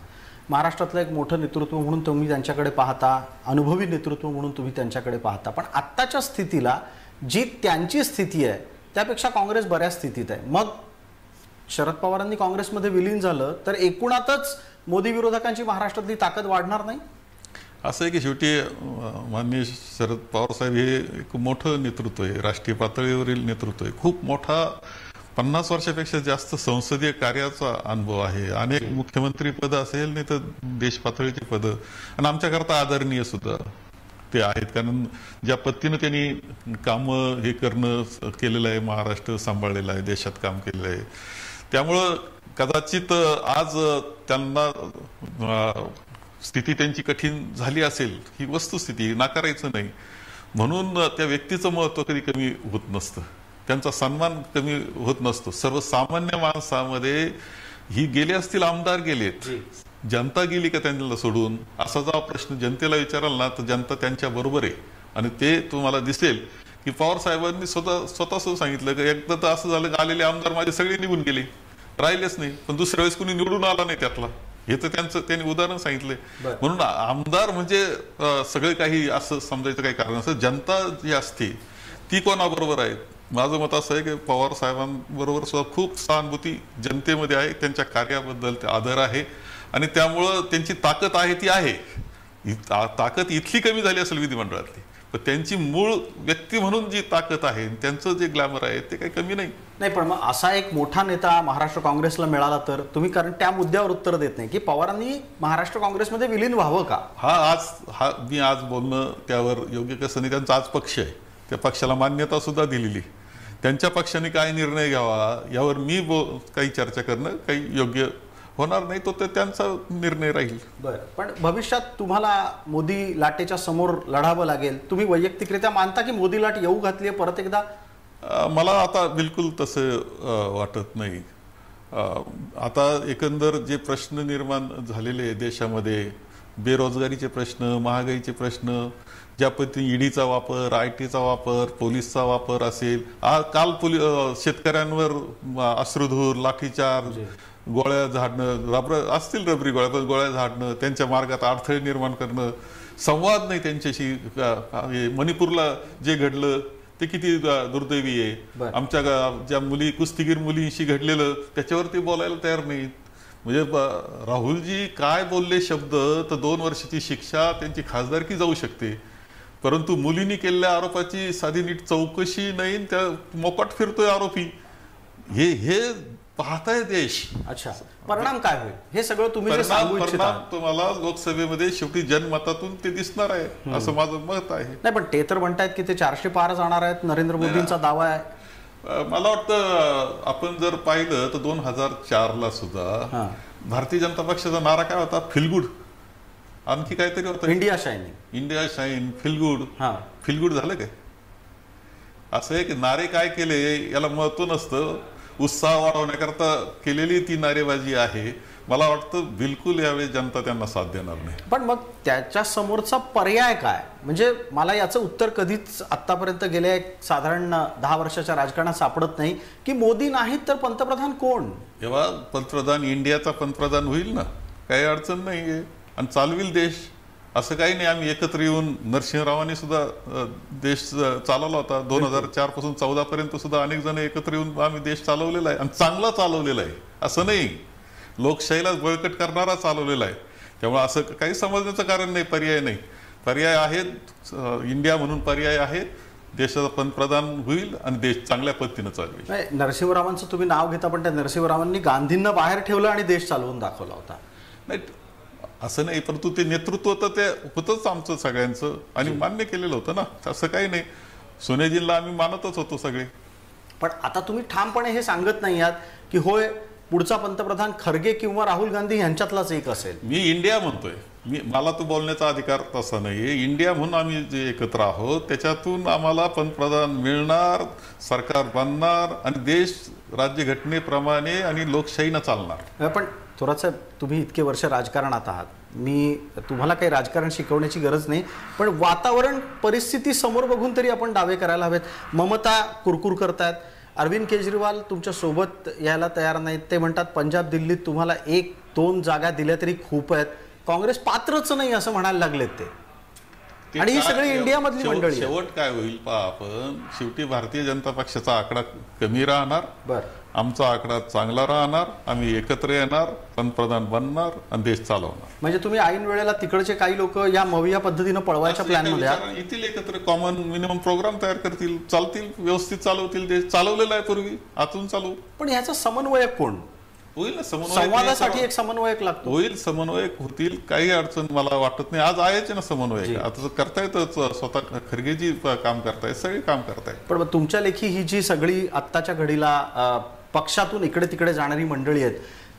महाराष्ट्रातलं एक मोठं नेतृत्व म्हणून तुम्ही त्यांच्याकडे पाहता, अनुभवी नेतृत्व म्हणून तुम्ही त्यांच्याकडे पाहता. पण आत्ताच्या स्थितीला जी त्यांची स्थिती आहे त्यापेक्षा काँग्रेस बऱ्याच स्थितीत आहे. मग शरद पवारांनी काँग्रेसमध्ये विलीन झालं तर एकूणातच मोदी विरोधकांची महाराष्ट्रातली ताकद वाढणार नाही? असं आहे की शेवटी माननीय शरद पवार साहेब हे एक मोठं नेतृत्व आहे, राष्ट्रीय पातळीवरील नेतृत्व आहे. खूप मोठा 50 वर्षापेक्षा जास्त संसदीय कार्याचा अनुभव आहे. अनेक मुख्यमंत्री पद असेल नाही तर देश पातळीची पदं, आणि आमच्याकरता आदरणीय सुद्धा ते आहेत. कारण ज्या पद्धतीनं त्यांनी कामं हे केलेलं आहे, महाराष्ट्र सांभाळलेला आहे, देशात काम केलेलं आहे. त्यामुळं कदाचित आज त्यांना स्थिती त्यांची कठीण झाली असेल, ही वस्तुस्थिती नाकारायचं नाही. म्हणून त्या व्यक्तीचं महत्त्व कधी कमी होत नसतं, त्यांचा सन्मान कमी होत नसतो. सर्वसामान्य माणसामध्ये ही गेले असतील, आमदार गेलेत, जनता गेली का त्यांना सोडून, असा जो प्रश्न जनतेला विचाराल ना तर जनता त्यांच्या बरोबर आहे. आणि ते तुम्हाला दिसेल की पवार साहेबांनी स्वतः सांगितलं की एकदा तर असं झालं की आलेले आमदार माझे सगळे निघून गेले, राहिलेच नाही, पण दुसऱ्या वेळेस कुणी निवडून आला नाही त्यातला. हे तर त्यांनी उदाहरण सांगितलंय. म्हणून आमदार म्हणजे सगळे काही असं समजायचं काही कारण असं. जनता जी असते ती कोणाबरोबर आहे? माझं मत असं आहे की पवार साहेबांबरोबर सुद्धा खूप सहानुभूती जनतेमध्ये आहे, त्यांच्या कार्याबद्दल आदर आहे आणि त्यामुळं त्यांची ताकद आहे ती आहे. ताकद इथली कमी झाली असेल विधिमंडळातली, पण त्यांची मूळ व्यक्ती म्हणून जी ताकद आहे, त्यांचं जे ग्लॅमर आहे ते काही कमी नाही. नाही, पण मग असा एक मोठा नेता महाराष्ट्र काँग्रेसला मिळाला तर तुम्ही, कारण त्या मुद्द्यावर उत्तर देत नाही की पवारांनी महाराष्ट्र काँग्रेसमध्ये विलीन व्हावं का? मी आज बोलणं त्यावर योग्य कसं नाही. त्यांचा आज पक्ष आहे, त्या पक्षाला मान्यता सुद्धा दिलेली. त्यांच्या पक्षाने काय निर्णय घ्यावा यावर मी काही चर्चा करणं काही योग्य होणार नाही. तो त्यांचा निर्णय राहील. बरं, पण भविष्यात तुम्हाला मोदी लाटेच्या समोर लढावं लागेल. तुम्ही वैयक्तिकरित्या मानता की मोदी लाट येऊ घातली आहे परत एकदा? मला आता बिलकुल तसं वाटत नाही. आता एकंदर जे प्रश्न निर्माण झालेले आहे देशामध्ये, बेरोजगारीचे प्रश्न, महागाईचे प्रश्न, ज्या पद्धतीने ईडीचा वापर, आयटीचा वापर, पोलीसचा वापर असेल, काल शेतकऱ्यांवर अश्रुधूर, लाठीचार्ज, गोळ्या झाडणं, असतील रबरी गोळ्या, पण गोळ्या झाडणं, त्यांच्या मार्गात अडथळे निर्माण करणं, संवाद नाही त्यांच्याशी. मणिपूरला जे घडलं ते किती दुर्दैवी आहे. आमच्या ज्या मुली, कुस्तीगीर मुलींशी घडलेलं, त्याच्यावर ते बोलायला तयार नाहीत. म्हणजे राहुलजी काय बोलले शब्द, तर 2 वर्षाची शिक्षा, त्यांची खासदारकी जाऊ शकते, परंतु मुलींनी केलेल्या आरोपाची साधी नीट चौकशी नाही, त्या मोकाट फिरतोय आरोपी. हे पाहताय देश. अच्छा, परिणाम काय होईल हे सगळं तुम्ही सांगू इच्छिता? तुम्हाला लोकसभेमध्ये शेवटी जनमतातून ते दिसणार आहे, असं माझं मत आहे. नाही, पण ते तर म्हणतायत की ते 400 पार जाणार आहेत, नरेंद्र मोदींचा दावा आहे. मला वाटतं आपण जर पाहिलं तर 2004ला सुद्धा भारतीय जनता पक्षाचा नारा काय होता? फिलगुड. आणखी काहीतरी होतं, इंडिया शाईनिंग, इंडिया शाईन, फिलगुड. फिलगुड झालं काय? असं एक नारे काय केले याला महत्व नसतं, उत्साह वाढवण्याकरता केलेली ती नारेबाजी आहे. मला वाटतं बिलकुल यावेळी जनता त्यांना साथ देणार नाही. पण मग त्याच्या समोरचा पर्याय काय? म्हणजे मला याचं उत्तर कधीच आतापर्यंत गेल्या साधारण 10 वर्षाच्या राजकारणात सापडत नाही की मोदी नाहीत तर पंतप्रधान कोण? तेव्हा पंतप्रधान इंडियाचा पंतप्रधान होईल ना, काही अडचण नाहीये, आणि चालविल देश. असं काही नाही. आम्ही एकत्र येऊन, नरसिंहरावांनी सुद्धा देश चालवला होता. 2004 पासून 14 पर्यंत सुद्धा अनेक जण एकत्र येऊन आम्ही देश चालवलेला आहे, आणि चांगला चालवलेला आहे. असं नाही लोकशाहीला बळकट करणारा चालवलेला आहे. त्यामुळे असं काही समजण्याचं कारण नाही. पर्याय नाही, पर्याय आहेत. इंडिया म्हणून पर्याय आहे. देशाचा पंतप्रधान होईल आणि देश चांगल्या पद्धतीनं चालवेल. नरसिंहरावांचं तुम्ही नाव घेता, पण त्या नरसिंहरावांनी गांधींना बाहेर ठेवलं आणि देश चालवून दाखवला होता. नाही, असं नाही, परंतु ते नेतृत्व तर ते होतंच आमचं सगळ्यांचं, आणि मान्य केलेलं होतं ना. असं काही नाही. सोनेजींना आम्ही मानतच होतो सगळे. पण आता तुम्ही ठामपणे हे सांगत नाही आहात की होय पुढचा पंतप्रधान खरगे किंवा राहुल गांधी यांच्यातलाच एक असेल. मी इंडिया म्हणतोय. मला तो बोलण्याचा अधिकार तसा नाहीये. इंडिया म्हणून आम्ही जे एकत्र आहोत त्याच्यातून आम्हाला पंतप्रधान मिळणार, सरकार बनणार, आणि देश राज्यघटनेप्रमाणे आणि लोकशाहीनं चालणार. पण थोरात तुम्ही इतके वर्ष राजकारणात आहात, मी तुम्हाला काही राजकारण शिकवण्याची गरज नाही, पण वातावरण, परिस्थिती समोर बघून तरी आपण दावे करायला हवेत. ममता कुरकुर करतायत, अरविंद केजरीवाल तुमच्या सोबत यायला तयार नाहीत. ते म्हणतात पंजाब दिल्लीत तुम्हाला 1-2 जागा दिल्या तरी खूप आहेत, काँग्रेस पात्रच नाही असं म्हणायला लागलेत ते. आणि ही सगळी इंडियामधली मंडळी. शेवट काय होईल पहा आपण. शेवटी भारतीय जनता पक्षाचा आकडा कमी राहणार, आमचा आकडा चांगला राहणार, आम्ही एकत्र येणार, पंतप्रधान बनणार आणि देश चालवणार. म्हणजे तुम्ही ऐन वेळेला तिकडचे काही लोक या मविया पद्धतीनं पळवायच्या प्लॅन मध्ये येतील, एकत्र कॉमन मिनिमम प्रोग्राम तयार करतील, चालतील, व्यवस्थित चालवतील. देश चालवलेला आहे पूर्वी, आतून चालू. पण याचा समन्वयक कोण होईल ना? संवादासाठी एक समन्वयक लागतो. होईल, समन्वयक होतील, काही अडचण मला वाटत नाही. आज आहेच ना समन्वयक. आता करतायतच, स्वतः खरगेजी काम करतायत, सगळे काम करतायत. पण तुमच्या लेखी ही जी सगळी आत्ताच्या घडीला पक्षातून इकडे तिकडे जाणारी मंडळी आहेत,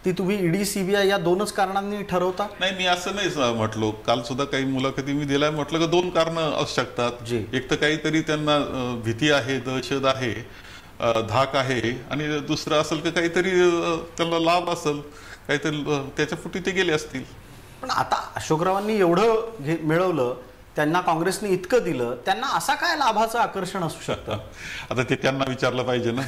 ती तुम्ही ईडी, सीबीआय या 2च कारणांनी ठरवता? नाही, मी असं नाही म्हटलो. काल सुद्धा काही मुलाखती मी दिल्या, म्हटलं की 2 कारणं असू शकतात. एक तर काहीतरी त्यांना भीती आहे, दहशत आहे, धाक आहे, आणि दुसरं असेल की काहीतरी त्यांना लाभ असेल, काहीतरी त्याच्या फुटी ते गेले असतील. पण आता अशोकरावांनी एवढं मिळवलं, त्यांना काँग्रेसने इतकं दिलं, त्यांना असा काय लाभाचं आकर्षण असू शकतं? आता ते त्यांना विचारलं पाहिजे ना.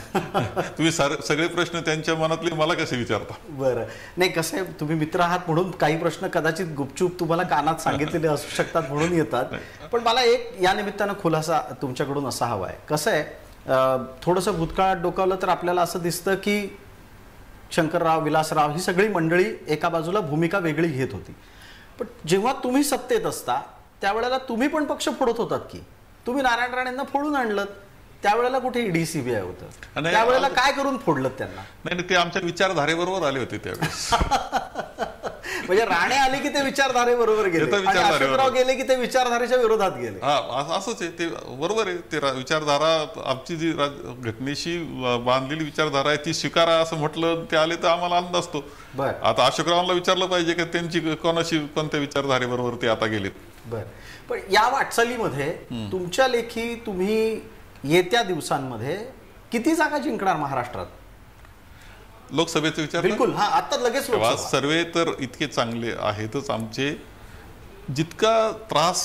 तुम्ही सगळे प्रश्न त्यांच्या मनातले मला कसे विचारता? बरं, नाही, कसं आहे, तुम्ही मित्र आहात म्हणून काही प्रश्न कदाचित गुपचूप तुम्हाला कानात सांगितलेले असू शकतात म्हणून येतात. पण मला एक या निमित्तानं खुलासा तुमच्याकडून असा हवा आहे. कसं आहे, थोडंसं भूतकाळात डोकावलं तर आपल्याला असं दिसतं की शंकरराव, विलासराव ही सगळी मंडळी एका बाजूला भूमिका वेगळी घेत होती. पण जेव्हा तुम्ही सत्तेत असता त्यावेळेला तुम्ही पण पक्ष फोडत होतात की? तुम्ही नारायण राणेंना फोडून आणलं, त्यावेळेला कुठे ईडी सीबीआय होतं, आणि त्यावेळेला काय करून फोडलं त्यांना? नाही, ते आमच्या विचारधारेबरोबर आले होते त्यावेळेस. म्हणजे राणे आले की ते विचारधारेबरोबर गेले आणि अशोकराव गेले की ते विचारधारेच्या विरोधात गेले. असंच आहे, ते बरोबर आहे. ते विचारधारा आमची जी घटनेशी बांधलेली विचारधारा आहे ती स्वीकारा असं म्हटलं, ते आले तर आम्हाला आनंद असतो. आता अशोकरावांना विचारलं पाहिजे की त्यांची कोणत्या विचारधारेबरोबर ते आता गेलेत. बर, पण या वाटचालीमध्ये तुमच्या लेखी तुम्ही येत्या दिवसांमध्ये किती जागा जिंकणार महाराष्ट्रात? लोकसभेचा विचार बिलकुल, हा आता लगेच सर्वे तर इतके चांगले आहेतच आमचे. जितका त्रास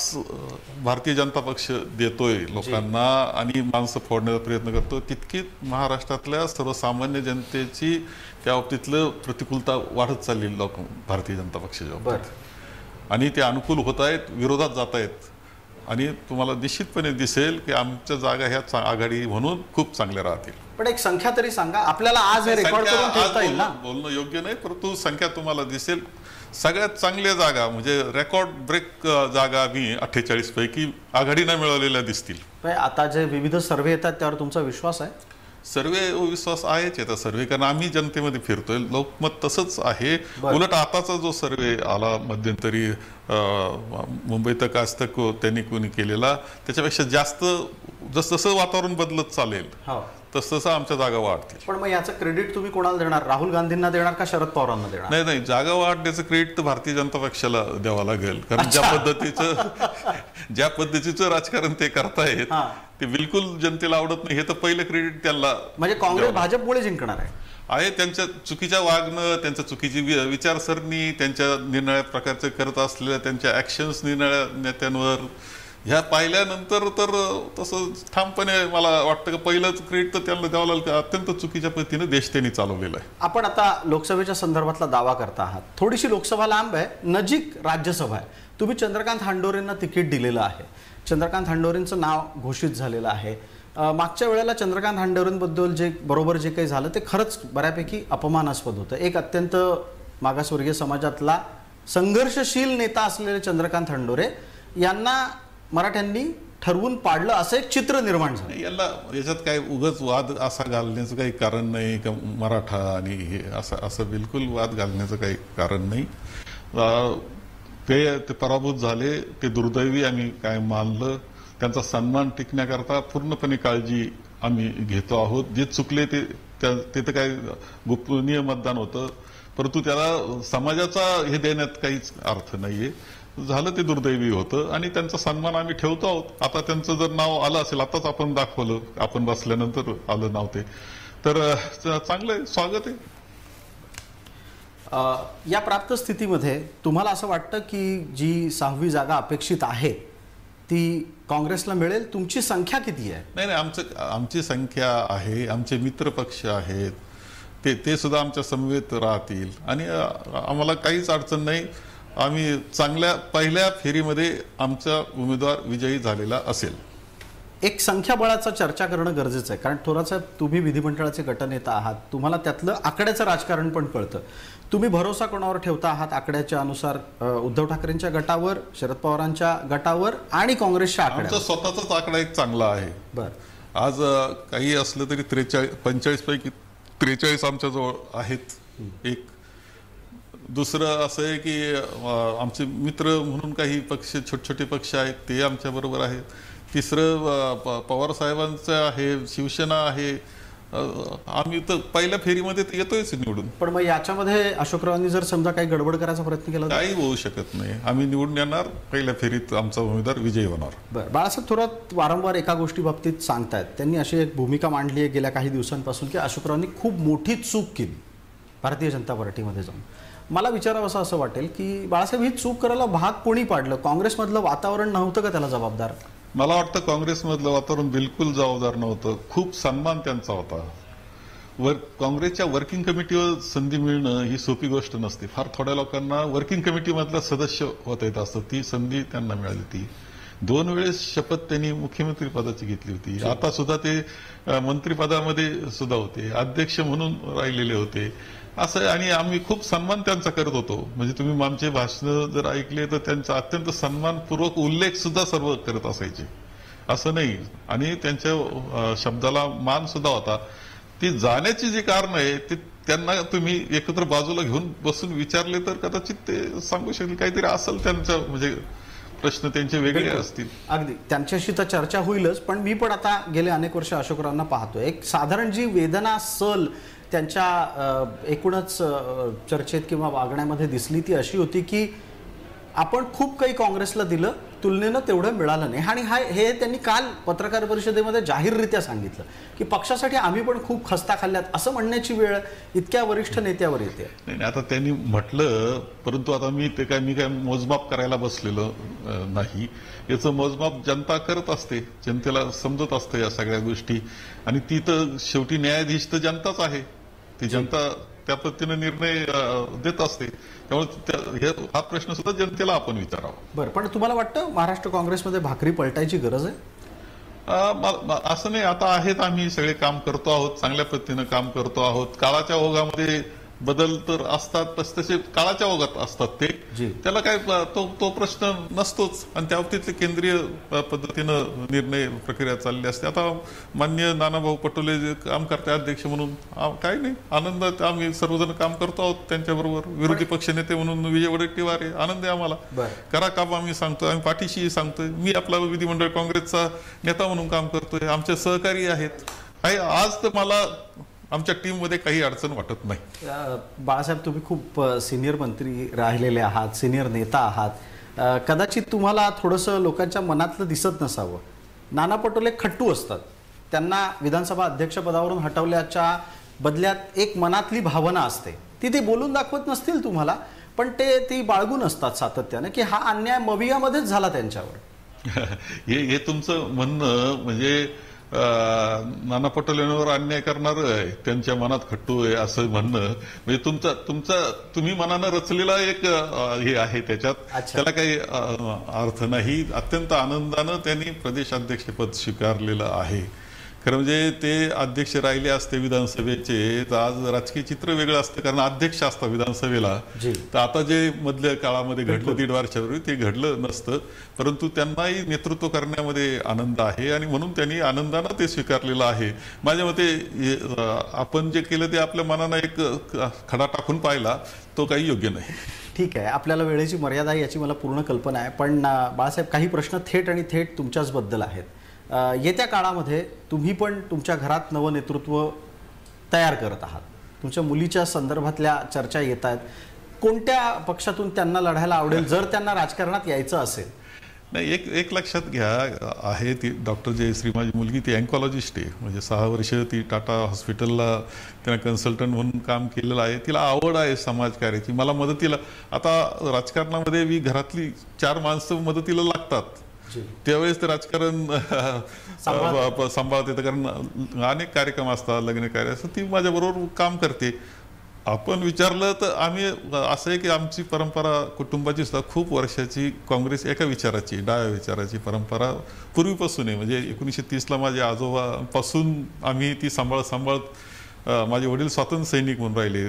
भारतीय जनता पक्ष देतोय लोकांना आणि माणसं फोडण्याचा प्रयत्न करतो, तितकी महाराष्ट्रातल्या सर्वसामान्य जनतेची त्या बाबतीतलं प्रतिकूलता वाढत चाललेली लोक भारतीय जनता पक्षाच्या बाबतीत, आणि ते अनुकूल होत आहेत, विरोधात जात आहेत. आणि तुम्हाला निश्चितपणे दिसेल की आमच्या जागा ह्या आघाडी म्हणून खूप चांगल्या राहतील. पण एक संख्या तरी सांगा आपल्याला, आज हे रेकॉर्ड करून ठेवता येईल ना? बोलणं योग्य नाही, परंतु संख्या तुम्हाला दिसेल. सगळ्यात चांगल्या जागा म्हणजे रेकॉर्ड ब्रेक जागा मी 48 पैकी आघाडीनं मिळवलेल्या दिसतील. आता जे विविध सर्वे येतात त्यावर तुमचा विश्वास आहे? सर्वे विश्वास आहेच येतात सर्वे, कारण आम्ही जनतेमध्ये फिरतोय, लोकमत तसंच आहे. उलट आताचा जो सर्वे आला मध्यंतरी मुंबई तक आज तक त्यांनी कोणी केलेला, त्याच्यापेक्षा जास्त जसं वातावरण बदलत चालेल तसं आमच्या जागा वाढतील. पण मग याचं क्रेडिट तुम्ही कोणाला देणार? राहुल गांधींना देणार का शरद पवारांना देणार? नाही, जागा वाढण्याचं क्रेडिट तर भारतीय जनता पक्षाला द्यावं लागेल, कारण ज्या पद्धतीचं राजकारण ते करतायत ते बिलकुल जनतेला आवडत नाही. हे तर पहिलं क्रेडिट त्यांना. म्हणजे काँग्रेस भाजपमुळे जिंकणार आहे? त्यांच्या चुकीच्या वागणं, त्यांच्या चुकीची विचारसरणी, त्यांच्या निरनिळ्या प्रकारचे करत असलेल्या त्यांच्या ऍक्शन्स निरनिळ्या नेत्यांवर ह्या पाहिल्यानंतर तर तसं ठामपणे मला वाटतं की पहिलंच क्रेडिट तर त्यांना द्यावं लागेल. अत्यंत चुकीच्या पद्धतीने देश त्यांनी चालवलेला आहे. आपण आता लोकसभेच्या संदर्भातला दावा करता आहात, थोडीशी लोकसभा लांब आहे, नजीक राज्यसभा आहे. तुम्ही चंद्रकांत हंडोरेंना तिकीट दिलेलं आहे, चंद्रकांत हंडोरेंचं नाव घोषित झालेलं आहे. मागच्या वेळेला चंद्रकांत हंडोरेंबद्दल जे काही झालं ते खरंच बऱ्यापैकी अपमानास्पद होतं. एक अत्यंत मागासवर्गीय समाजातला संघर्षशील नेता असलेले चंद्रकांत हंडोरे यांना मराठ्यांनी ठरवून पाडलं असं एक चित्र निर्माण झालं. याच्यात काही उगाच वाद असा घालण्याचं काही कारण नाही का मराठा आणि हे असं बिलकुल वाद घालण्याचं काही कारण नाही. ते पराभूत झाले, ते दुर्दैवी आम्ही काय मानलं. त्यांचा सन्मान टिकण्याकरता पूर्णपणे काळजी आम्ही घेतो आहोत. जे चुकले ते तर काय गोपनीय मतदान होतं, परंतु त्याला समाजाचा हे देण्यात काहीच अर्थ नाहीये. झालं ते दुर्दैवी होतं आणि त्यांचा सन्मान आम्ही ठेवतो आहोत. आता त्यांचं जर नाव आलं असेल, आताच आपण दाखवलं, आपण बसल्यानंतर आलं नाव ते, तर चांगलं स्वागत आहे. या प्राप्त स्थितीमध्ये तुम्हाला असं वाटतं की जी 6वी जागा अपेक्षित आहे ती काँग्रेसला मिळेल? तुमची संख्या किती आहे? नाही, आमची संख्या आहे, आमचे मित्र पक्ष आहेत, ते सुद्धा आमच्या समवेत राहतील आणि आम्हाला काहीच अडचण नाही. आम्ही चांगल्या पहिल्या फेरीमध्ये आमचा उमेदवार विजयी झालेला असेल. एक संख्याबळाचा चर्चा करणं गरजेचं आहे, कारण थोरासाहेब तुम्ही विधिमंडळाचे गटनेता आहात, तुम्हाला त्यातलं आकड्याचं राजकारण पण कळतं. तुम्ही भरोसा कोणावर ठेवता आहात आकड्याच्या अनुसार? उद्धव ठाकरेंच्या गटावर, शरद पवारांच्या गटावर आणि काँग्रेसच्या आकड्यावर? आमचा स्वतःचाच आकडा एक चांगला आहे. आज काही असलं तरी 45 पैकी 43 आमच्याजवळ आहेत. एक दुसरं असं आहे की आमचे मित्र म्हणून काही पक्ष, छोटे छोटे पक्ष आहेत, ते आमच्या बरोबर आहेत. तिसरं पवार साहेबांचं आहे, शिवसेना आहे. आम्ही तर पहिल्या फेरीमध्ये येतोयच निवडून. पण मग याच्यामध्ये अशोकरावांनी जर समजा काही गडबड करायचा प्रयत्न केला, काही होऊ शकत नाही. आम्ही निवडून येणार, पहिल्या फेरीत आमचा उमेदवार विजयी होणार. बरं, बाळासाहेब थोरात वारंवार एका गोष्टी बाबतीत सांगतायत, त्यांनी अशी एक भूमिका मांडली आहे गेल्या काही दिवसांपासून की अशोकरावांनी खूप मोठी चूक केली भारतीय जनता पार्टीमध्ये जाऊन. मला विचारावं असं वाटेल की बाळासाहेब, ही चूक करायला भाग कोणी पाडलं? काँग्रेसमधलं वातावरण नव्हतं का त्याला जबाबदार? मला वाटतं काँग्रेसमधलं वातावरण बिलकुल जबाबदार नव्हतं. खूप सन्मान त्यांचा होता. काँग्रेसच्या वर्किंग कमिटीवर संधी मिळणं ही सोपी गोष्ट नसते. फार थोड्या लोकांना वर्किंग कमिटीमधला सदस्य होता येत असतं. ती संधी त्यांना मिळाली. ती 2 वेळेस शपथ त्यांनी मुख्यमंत्री पदाची घेतली होती. आता सुद्धा ते मंत्रिपदामध्ये सुद्धा होते, अध्यक्ष म्हणून राहिलेले होते असं. आणि आम्ही खूप सन्मान त्यांचा करत होतो. म्हणजे तुम्ही आमचे भाषण जर ऐकले तर त्यांचा अत्यंत सन्मानपूर्वक उल्लेख सुद्धा सर्व करत असायचे. असं नाही. आणि त्यांच्या शब्दाला मान सुद्धा होता. ती जाण्याची जी कारण आहे ते त्यांना तुम्ही एकत्र बाजूला घेऊन बसून विचारले तर कदाचित ते सांगू शकेल. काहीतरी असेल त्यांच्या म्हणजे प्रश्न त्यांचे वेगळे असतील. अगदी त्यांच्याशी तर चर्चा होईलच, पण मी पण आता गेले अनेक वर्ष अशोकरावांना पाहतोय. एक साधारण जी वेदना सल त्यांच्या एकूणच चर्चेत किंवा वागण्यामध्ये दिसली ती अशी होती की आपण खूप काही काँग्रेसला दिलं, तुलनेनं तेवढं मिळालं नाही. आणि हे त्यांनी काल पत्रकार परिषदेमध्ये जाहीररित्या सांगितलं की पक्षासाठी आम्ही पण खूप खस्ता खाल्ल्यात, असं म्हणण्याची वेळ इतक्या वरिष्ठ नेत्यावर येते. नाही, आता त्यांनी म्हटलं, परंतु आता मी काय मोजमाप करायला बसलेलो नाही. याचं मोजमाप जनता करत असते, जनतेला समजत असतं या सगळ्या गोष्टी. आणि ती तर शेवटी न्यायाधीश तर जनताच आहे. ती जनता त्या पद्धतीने निर्णय देत असते. त्यामुळे हा प्रश्न सुद्धा जनतेला आपण विचारावा. बरं, पण तुम्हाला वाटतं महाराष्ट्र काँग्रेसमध्ये भाकरी पलटायची गरज आहे? असं नाही. आता आहेत, आम्ही सगळे काम करतो आहोत, चांगल्या पद्धतीनं काम करतो आहोत. काळाच्या ओघामध्ये बदल तर असतात, तसे काळाच्या ओघात असतात ते. त्याला काय तो प्रश्न नसतोच. आणि त्या बाबतीत केंद्रीय पद्धतीनं निर्णय प्रक्रिया चालली असते. आता माननीय नानाभाऊ पटोले जे काम करते अध्यक्ष म्हणून, काही नाही, आनंदात आम्ही सर्वजण काम करतो आहोत त्यांच्याबरोबर. विरोधी पक्षनेते म्हणून विजय वडेट्टीवार आहे, आनंद आहे आम्हाला. करा काम आम्ही सांगतोय, आम्ही पाठीशी सांगतोय. मी आपला विधिमंडळ काँग्रेसचा नेता म्हणून काम करतोय. आमचे सहकारी आहेत. आज तर मला आमच्या टीम मध्ये काही अडचण वाटत नाही. बाळासाहेब, तुम्ही खूप सिनियर मंत्री राहिलेले आहात, सिनियर नेता आहात. कदाचित तुम्हाला थोडंसं लोकांच्या मनातलं दिसत नसावं. नाना पटोले खट्टू असतात. त्यांना विधानसभा अध्यक्षपदावरून हटवल्याच्या बदल्यात एक मनातली भावना असते, ती बोलून दाखवत नसतील तुम्हाला, पण ती बाळगून असतात सातत्याने की हा अन्याय मवियामध्येच झाला त्यांच्यावर. हे तुमचं म्हणणं म्हणजे नाना पटोलेंवर अन्याय करणार आहे, त्यांच्या मनात खट्टू आहे असं म्हणणं म्हणजे तुम्ही मनानं रचलेला एक हे आहे. त्याला काही अर्थ नाही. अत्यंत आनंदानं त्यांनी प्रदेशाध्यक्षपद स्वीकारलेलं आहे. खरं म्हणजे ते अध्यक्ष राहिले असते विधानसभेचे तर आज राजकीय चित्र वेगळं असतं, कारण अध्यक्ष असतात विधानसभेला. तर आता जे मधल्या काळामध्ये घडलं 1.5 वर्षापूर्वी ते घडलं नसतं. परंतु त्यांनाही नेतृत्व करण्यामध्ये आनंद आहे आणि म्हणून त्यांनी आनंदानं ते स्वीकारलेलं आहे. माझ्या मते आपण जे केलं ते आपल्या मनानं एक खडा टाकून पाहिला, तो काही योग्य नाही. ठीक आहे, आपल्याला वेळेची मर्यादा आहे याची मला पूर्ण कल्पना आहे. पण बाळासाहेब, काही प्रश्न थेट आणि थेट तुमच्याच बद्दल आहेत. येत्या काळामध्ये तुम्ही पण तुमच्या घरात नवं नेतृत्व तयार करत आहात. तुमच्या मुलीच्या संदर्भातल्या चर्चा येत आहेत. कोणत्या पक्षातून त्यांना लढायला आवडेल जर त्यांना राजकारणात यायचं असेल? नाही, एक लक्षात घ्या, आहे ती डॉक्टर जयश्री माझी मुलगी, ती अँकॉलॉजिस्ट आहे. म्हणजे 6 वर्ष ती टाटा हॉस्पिटलला त्यांना कन्सल्टंट म्हणून काम केलेलं आहे. तिला आवड आहे समाजकार्याची. मला मदतीला, आता राजकारणामध्ये मी घरातली 4 माणसं मदतीला लागतात, त्यावेळेस ते राजकारण सांभाळत येतं. कारण अनेक कार्यक्रम असतात, लग्न कार्य असतात, ती माझ्याबरोबर काम करते. आपण विचारलं तर आम्ही असं आहे की आमची परंपरा कुटुंबाची सुद्धा खूप वर्षाची काँग्रेस एका विचाराची, डाव्या विचाराची परंपरा पूर्वीपासून आहे. म्हणजे 1930ला माझ्या आजोबापासून आम्ही ती सांभाळत माझे वडील स्वातंत्र्य सैनिक म्हणून राहिले.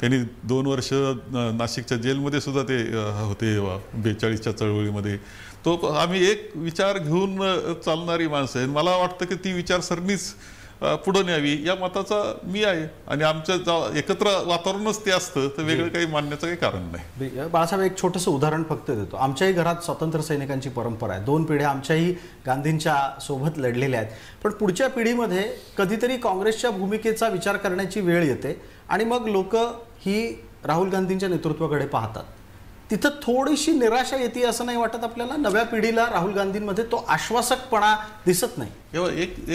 त्यांनी 2 वर्ष नाशिकच्या जेलमध्ये सुद्धा ते होते 42च्या चळवळीमध्ये. तो आम्ही एक विचार घेऊन चालणारी माणसं आहेत. मला वाटतं की ती विचारसरणीच पुढे न्यावी या मताचा मी आहे. आणि आमच्या एकत्र वातावरणच ते असतं तर वेगळं काही मानण्याचं काही कारण नाही. बाळासाहेब, एक छोटंसं उदाहरण फक्त देतो. आमच्याही घरात स्वातंत्र्य सैनिकांची परंपरा आहे. 2 पिढ्या आमच्याही गांधींच्या सोबत लढलेल्या आहेत. पण पुढच्या पिढीमध्ये कधीतरी काँग्रेसच्या भूमिकेचा विचार करण्याची वेळ येते आणि मग लोक ही राहुल गांधींच्या नेतृत्वाकडे पाहतात. तिथं थोडीशी निराशा येते असं नाही वाटत आपल्याला? नव्या पिढीला राहुल गांधींमध्ये तो आश्वासकपणा दिसत नाही.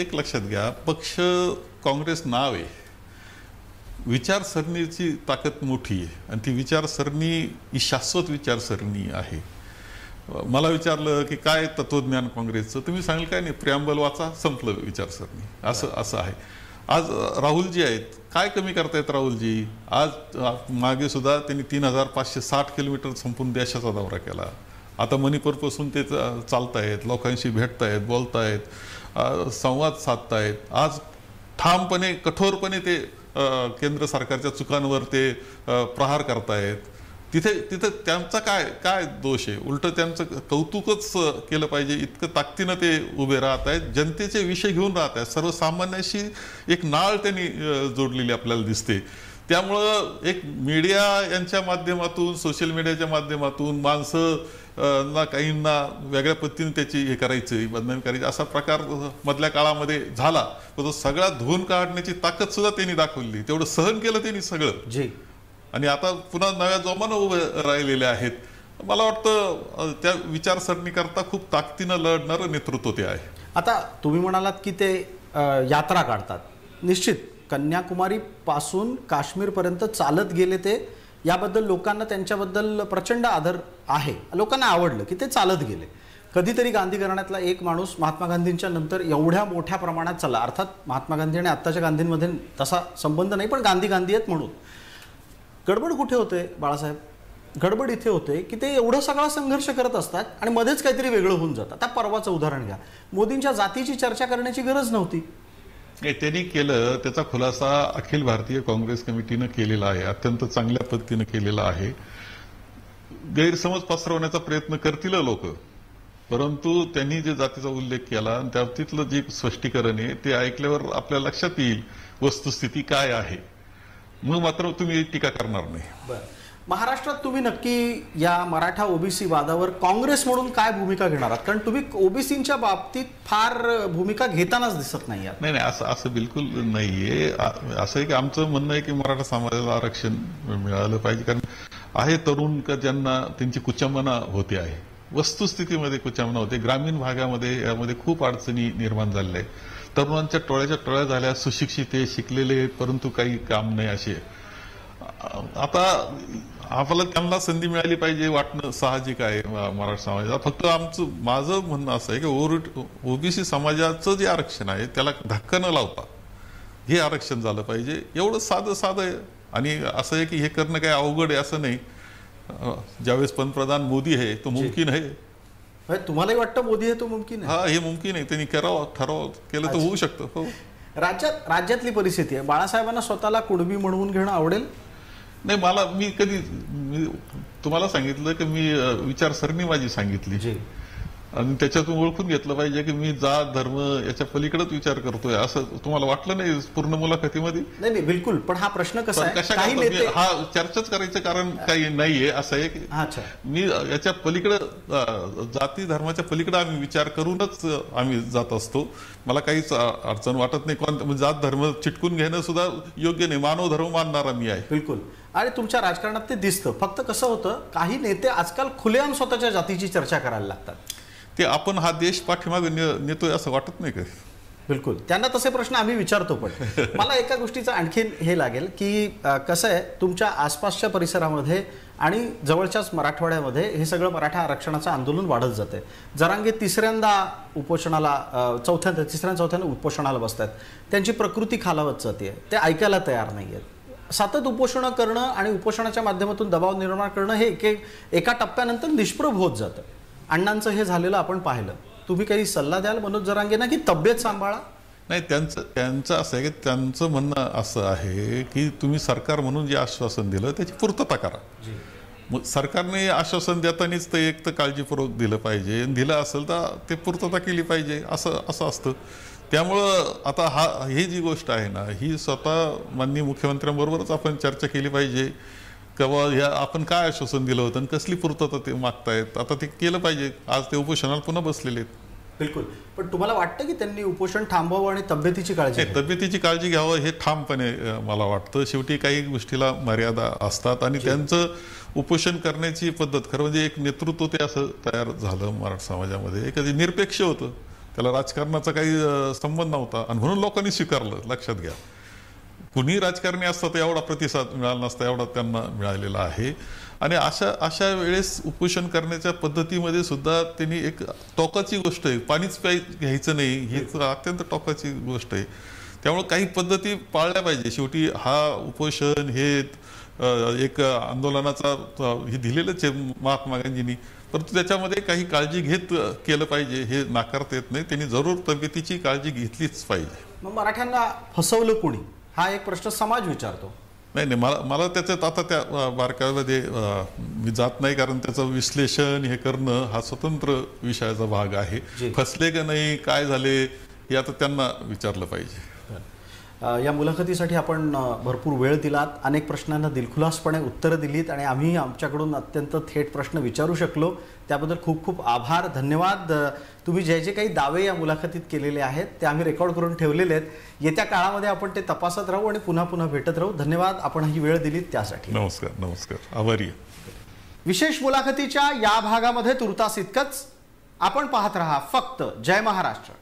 एक लक्षात घ्या, पक्ष काँग्रेस नाव आहे, विचारसरणीची ताकद मोठी आहे आणि ती विचारसरणी ही शाश्वत विचारसरणी आहे. मला विचारलं की काय तत्वज्ञान काँग्रेसचं, तुम्ही सांगाल काय नाही, प्रियांबल वाचा, संपलं विचारसरणी. असं आहे. आज राहुलजी आहेत, काय कमी करतायत राहुलजी? आज मागे सुद्धा त्यांनी 3560 किलोमीटर संपूर्ण देशाचा दौरा केला. आता मणिपूरपासून ते चालतायत, लोकांशी भेटतायत, बोलतायत, संवाद साधतायत. आज ठामपणे, कठोरपणे ते केंद्र सरकारच्या चुकांवर ते प्रहार करतायत. तिथे तिथे त्यांचा काय काय दोष आहे? उलट त्यांचं कौतुकच केलं पाहिजे, इतकं ताकदीनं ते उभे राहत आहेत, जनतेचे विषय घेऊन राहत आहेत, सर्वसामान्याशी एक नाळ त्यांनी जोडलेली आपल्याला दिसते. त्यामुळं एक मीडिया यांच्या माध्यमातून, सोशल मीडियाच्या माध्यमातून माणसं ना काहींना वेगळ्या पद्धतीने त्याची हे करायची, बदनामी करायची असा प्रकार मधल्या काळामध्ये झाला. पण तो सगळा धुवून काढण्याची ताकद सुद्धा त्यांनी दाखवली, तेवढं सहन केलं त्यांनी सगळं जी. आणि आता पुन्हा नव्या जोमानं उभे राहिलेले आहेत. मला वाटतं त्या विचारसरणी करता खूप ताकदीनं लढणारं नेतृत्व ते आहे. आता तुम्ही म्हणालात की ते यात्रा काढतात, निश्चित कन्याकुमारी पासून काश्मीरपर्यंत चालत गेले ते, याबद्दल लोकांना त्यांच्याबद्दल प्रचंड आदर आहे, लोकांना आवडलं की ते चालत गेले. कधीतरी गांधी घराण्यातला एक माणूस महात्मा गांधींच्या नंतर एवढ्या मोठ्या प्रमाणात चालला, अर्थात महात्मा गांधी आणि आत्ताच्या गांधींमध्ये तसा संबंध नाही, पण गांधी गांधी आहेत म्हणून. गडबड कुठे होते बाळासाहेब? गडबड इथे होते की ते एवढा सगळा संघर्ष करत असतात आणि मध्येच काहीतरी वेगळं होऊन जातं. आता परवाचं उदाहरण घ्या, मोदींच्या जातीची चर्चा करण्याची गरज नव्हती, त्यांनी केलं. त्याचा खुलासा अखिल भारतीय काँग्रेस कमिटीनं केलेला आहे, अत्यंत चांगल्या पद्धतीनं केलेला आहे. गैरसमज पसरवण्याचा प्रयत्न करतील लोक, परंतु त्यांनी जे जातीचा उल्लेख केला आणि त्याबाबतीतलं जे स्पष्टीकरण आहे ते ऐकल्यावर आपल्या लक्षात येईल वस्तुस्थिती काय आहे, मग मात्र तुम्ही टीका करणार नाही. बरं, महाराष्ट्रात तुम्ही नक्की या मराठा ओबीसी वादावर काँग्रेस म्हणून काय भूमिका घेणार आहात? कारण तुम्ही ओबीसींच्या बाबतीत फार भूमिका घेतानाच दिसत नाही आहात. नाही, असं बिलकुल नाहीये. असं आहे की आमचं म्हणणं आहे की मराठा समाजाला आरक्षण मिळालं पाहिजे, कारण आहे तरुण का ज्यांना त्यांची कुचंबना होते आहे, वस्तुस्थितीमध्ये कुचंबना होते. ग्रामीण भागामध्ये यामध्ये खूप अडचणी निर्माण झालेल्या आहेत. तरुणांच्या टोळ्याच्या टोळ्या झाल्या, सुशिक्षित शिकलेले परंतु काही काम नाही असे. आता आपल्याला त्यांना संधी मिळाली पाहिजे वाटणं साहजिक आहे मराठा समाजाला. फक्त माझं म्हणणं असं आहे की ओबीसी समाजाचं जे आरक्षण आहे त्याला धक्का न लावता हे आरक्षण झालं पाहिजे, एवढं साधं आहे. आणि असं आहे की हे करणं काही अवघड आहे असं नाही. ज्यावेळेस पंतप्रधान मोदी आहे तो मुमकिन आहे. तुम्हालाही वाटतं मोदी आहे तो मुमकिन आहे? हा, हे मुमकिन आहे. त्यांनी ठराव केलं तर होऊ शकतं. हो. राज्यातली परिस्थिती आहे, बाळासाहेबांना स्वतःला कुणबी म्हणवून घेणं आवडेल? नाही, मी तुम्हाला सांगितलं की मी विचारसरणी माझी सांगितली आणि त्याच्यातून ओळखून घेतलं पाहिजे की मी जात धर्म याच्या पलीकडेच विचार करतोय असं तुम्हाला वाटलं नाही पूर्ण मुलाखतीमध्ये? नाही बिलकुल. पण हा प्रश्न कसा आहे, हा चर्चाच करायचं कारण काही नाहीये. असं आहे की मी याच्या पलीकडे जाती धर्माच्या पलीकडे आम्ही विचार करूनच आम्ही जात असतो. मला काहीच अडचण वाटत नाही. जात धर्म चिटकून घेणं सुद्धा योग्य नाही. मानव धर्म मानणारा मी आहे. बिलकुल. आणि तुमच्या राजकारणात ते दिसतं. फक्त कसं होतं, काही नेते आजकाल खुलेआम स्वतःच्या जातीची चर्चा करायला लागतात. ते आपण हा देश पाठीमागे नेतोय असं वाटत नाही का? बिलकुल. त्यांना तसे प्रश्न आम्ही विचारतो. पण मला एका गोष्टीचं आणखीन हे लागेल की कसं आहे, तुमच्या आसपासच्या परिसरामध्ये आणि जवळच्याच मराठवाड्यामध्ये हे सगळं मराठा आरक्षणाचं आंदोलन वाढत जाते. जरांगे तिसऱ्यांदा चौथ्यांदा उपोषणाला बसतात. त्यांची प्रकृती खालावत जाते, ते ऐकायला तयार नाही आहेत. सतत उपोषणं करणं आणि उपोषणाच्या माध्यमातून दबाव निर्माण करणं हे एका टप्प्यानंतर निष्प्रभ होत जातं. अण्णांचं हे झालेलं आपण पाहिलं. तुम्ही काही सल्ला द्याल मनोज जरांगेंना की तब्येत सांभाळा? नाही, त्यांचं असं आहे की त्यांचं म्हणणं असं आहे की तुम्ही सरकार म्हणून जे आश्वासन दिलं त्याची पूर्तता करा. मग सरकारने आश्वासन देतानाच ते एक तर काळजीपूर्वक दिलं पाहिजे, दिलं असेल तर ते पूर्तता केली पाहिजे असं असतं. त्यामुळं आता ही जी गोष्ट आहे ना, ही स्वतः माननीय मुख्यमंत्र्यांबरोबरच आपण चर्चा केली पाहिजे किंवा ह्या आपण काय आश्वासन दिलं होतं आणि कसली पूर्तता ते मागतायत, आता ते केलं पाहिजे. आज ते उपोषणाला पुन्हा बसलेले आहेत. बिलकुल. पण तुम्हाला वाटतं की त्यांनी उपोषण थांबवावं आणि तब्येतीची काळजी घ्यावं हे ठामपणे मला वाटतं. शेवटी काही गोष्टीला मर्यादा असतात आणि त्यांचं उपोषण करण्याची पद्धत, खरं म्हणजे एक नेतृत्व ते असं तयार झालं मराठा समाजामध्ये, कधी निरपेक्ष होतं, त्याला राजकारणाचा काही संबंध नव्हता आणि म्हणून लोकांनी स्वीकारलं. लक्षात घ्या, कुणी राजकारणी असतं तर एवढा प्रतिसाद मिळाला नसता, एवढा त्यांना मिळालेला आहे. आणि अशा वेळेस उपोषण करण्याच्या पद्धतीमध्ये सुद्धा त्यांनी एक टोकाची गोष्ट आहे, पाणीच घ्यायचं नाही ही अत्यंत टोकाची गोष्ट आहे. त्यामुळे काही पद्धती पाळल्या पाहिजे. शेवटी हा उपोषण हे एक आंदोलनाचा हे दिलेलंच आहे महात्मा गांधींनी, परंतु त्याच्यामध्ये काही काळजी घेत केलं पाहिजे, हे नाकारता येत नाही. त्यांनी जरूर तब्येतीची काळजी घेतलीच पाहिजे. मग मराठ्यांना फसवलं कोणी, हा एक प्रश्न समाज विचारतो. नाही, मला त्याच्यात आता त्या बारकाव्यामध्ये मी जात नाही, कारण त्याचं विश्लेषण हे करणं हा स्वतंत्र विषयाचा भाग आहे. फसले का नाही, काय झाले, हे आता त्यांना विचारलं पाहिजे. या मुलाखतीसाठी आपण भरपूर वेळ दिलात, अनेक प्रश्नांना दिलखुलासपणे उत्तरं दिलीत आणि आम्ही आमच्याकडून अत्यंत थेट प्रश्न विचारू शकलो. त्याबद्दल खूप खूप आभार, धन्यवाद. तुम्ही जे जे काही दावे या मुलाखतीत केलेले आहेत ते आम्ही रेकॉर्ड करून ठेवलेले आहेत. येत्या काळामध्ये आपण ते तपासत राहू आणि पुन्हा पुन्हा भेटत राहू. धन्यवाद, आपण ही वेळ दिलीत त्यासाठी. नमस्कार, आभारी. विशेष मुलाखतीच्या या भागामध्ये तुर्तास इतकंच. आपण पाहत रहा फक्त जय महाराष्ट्र.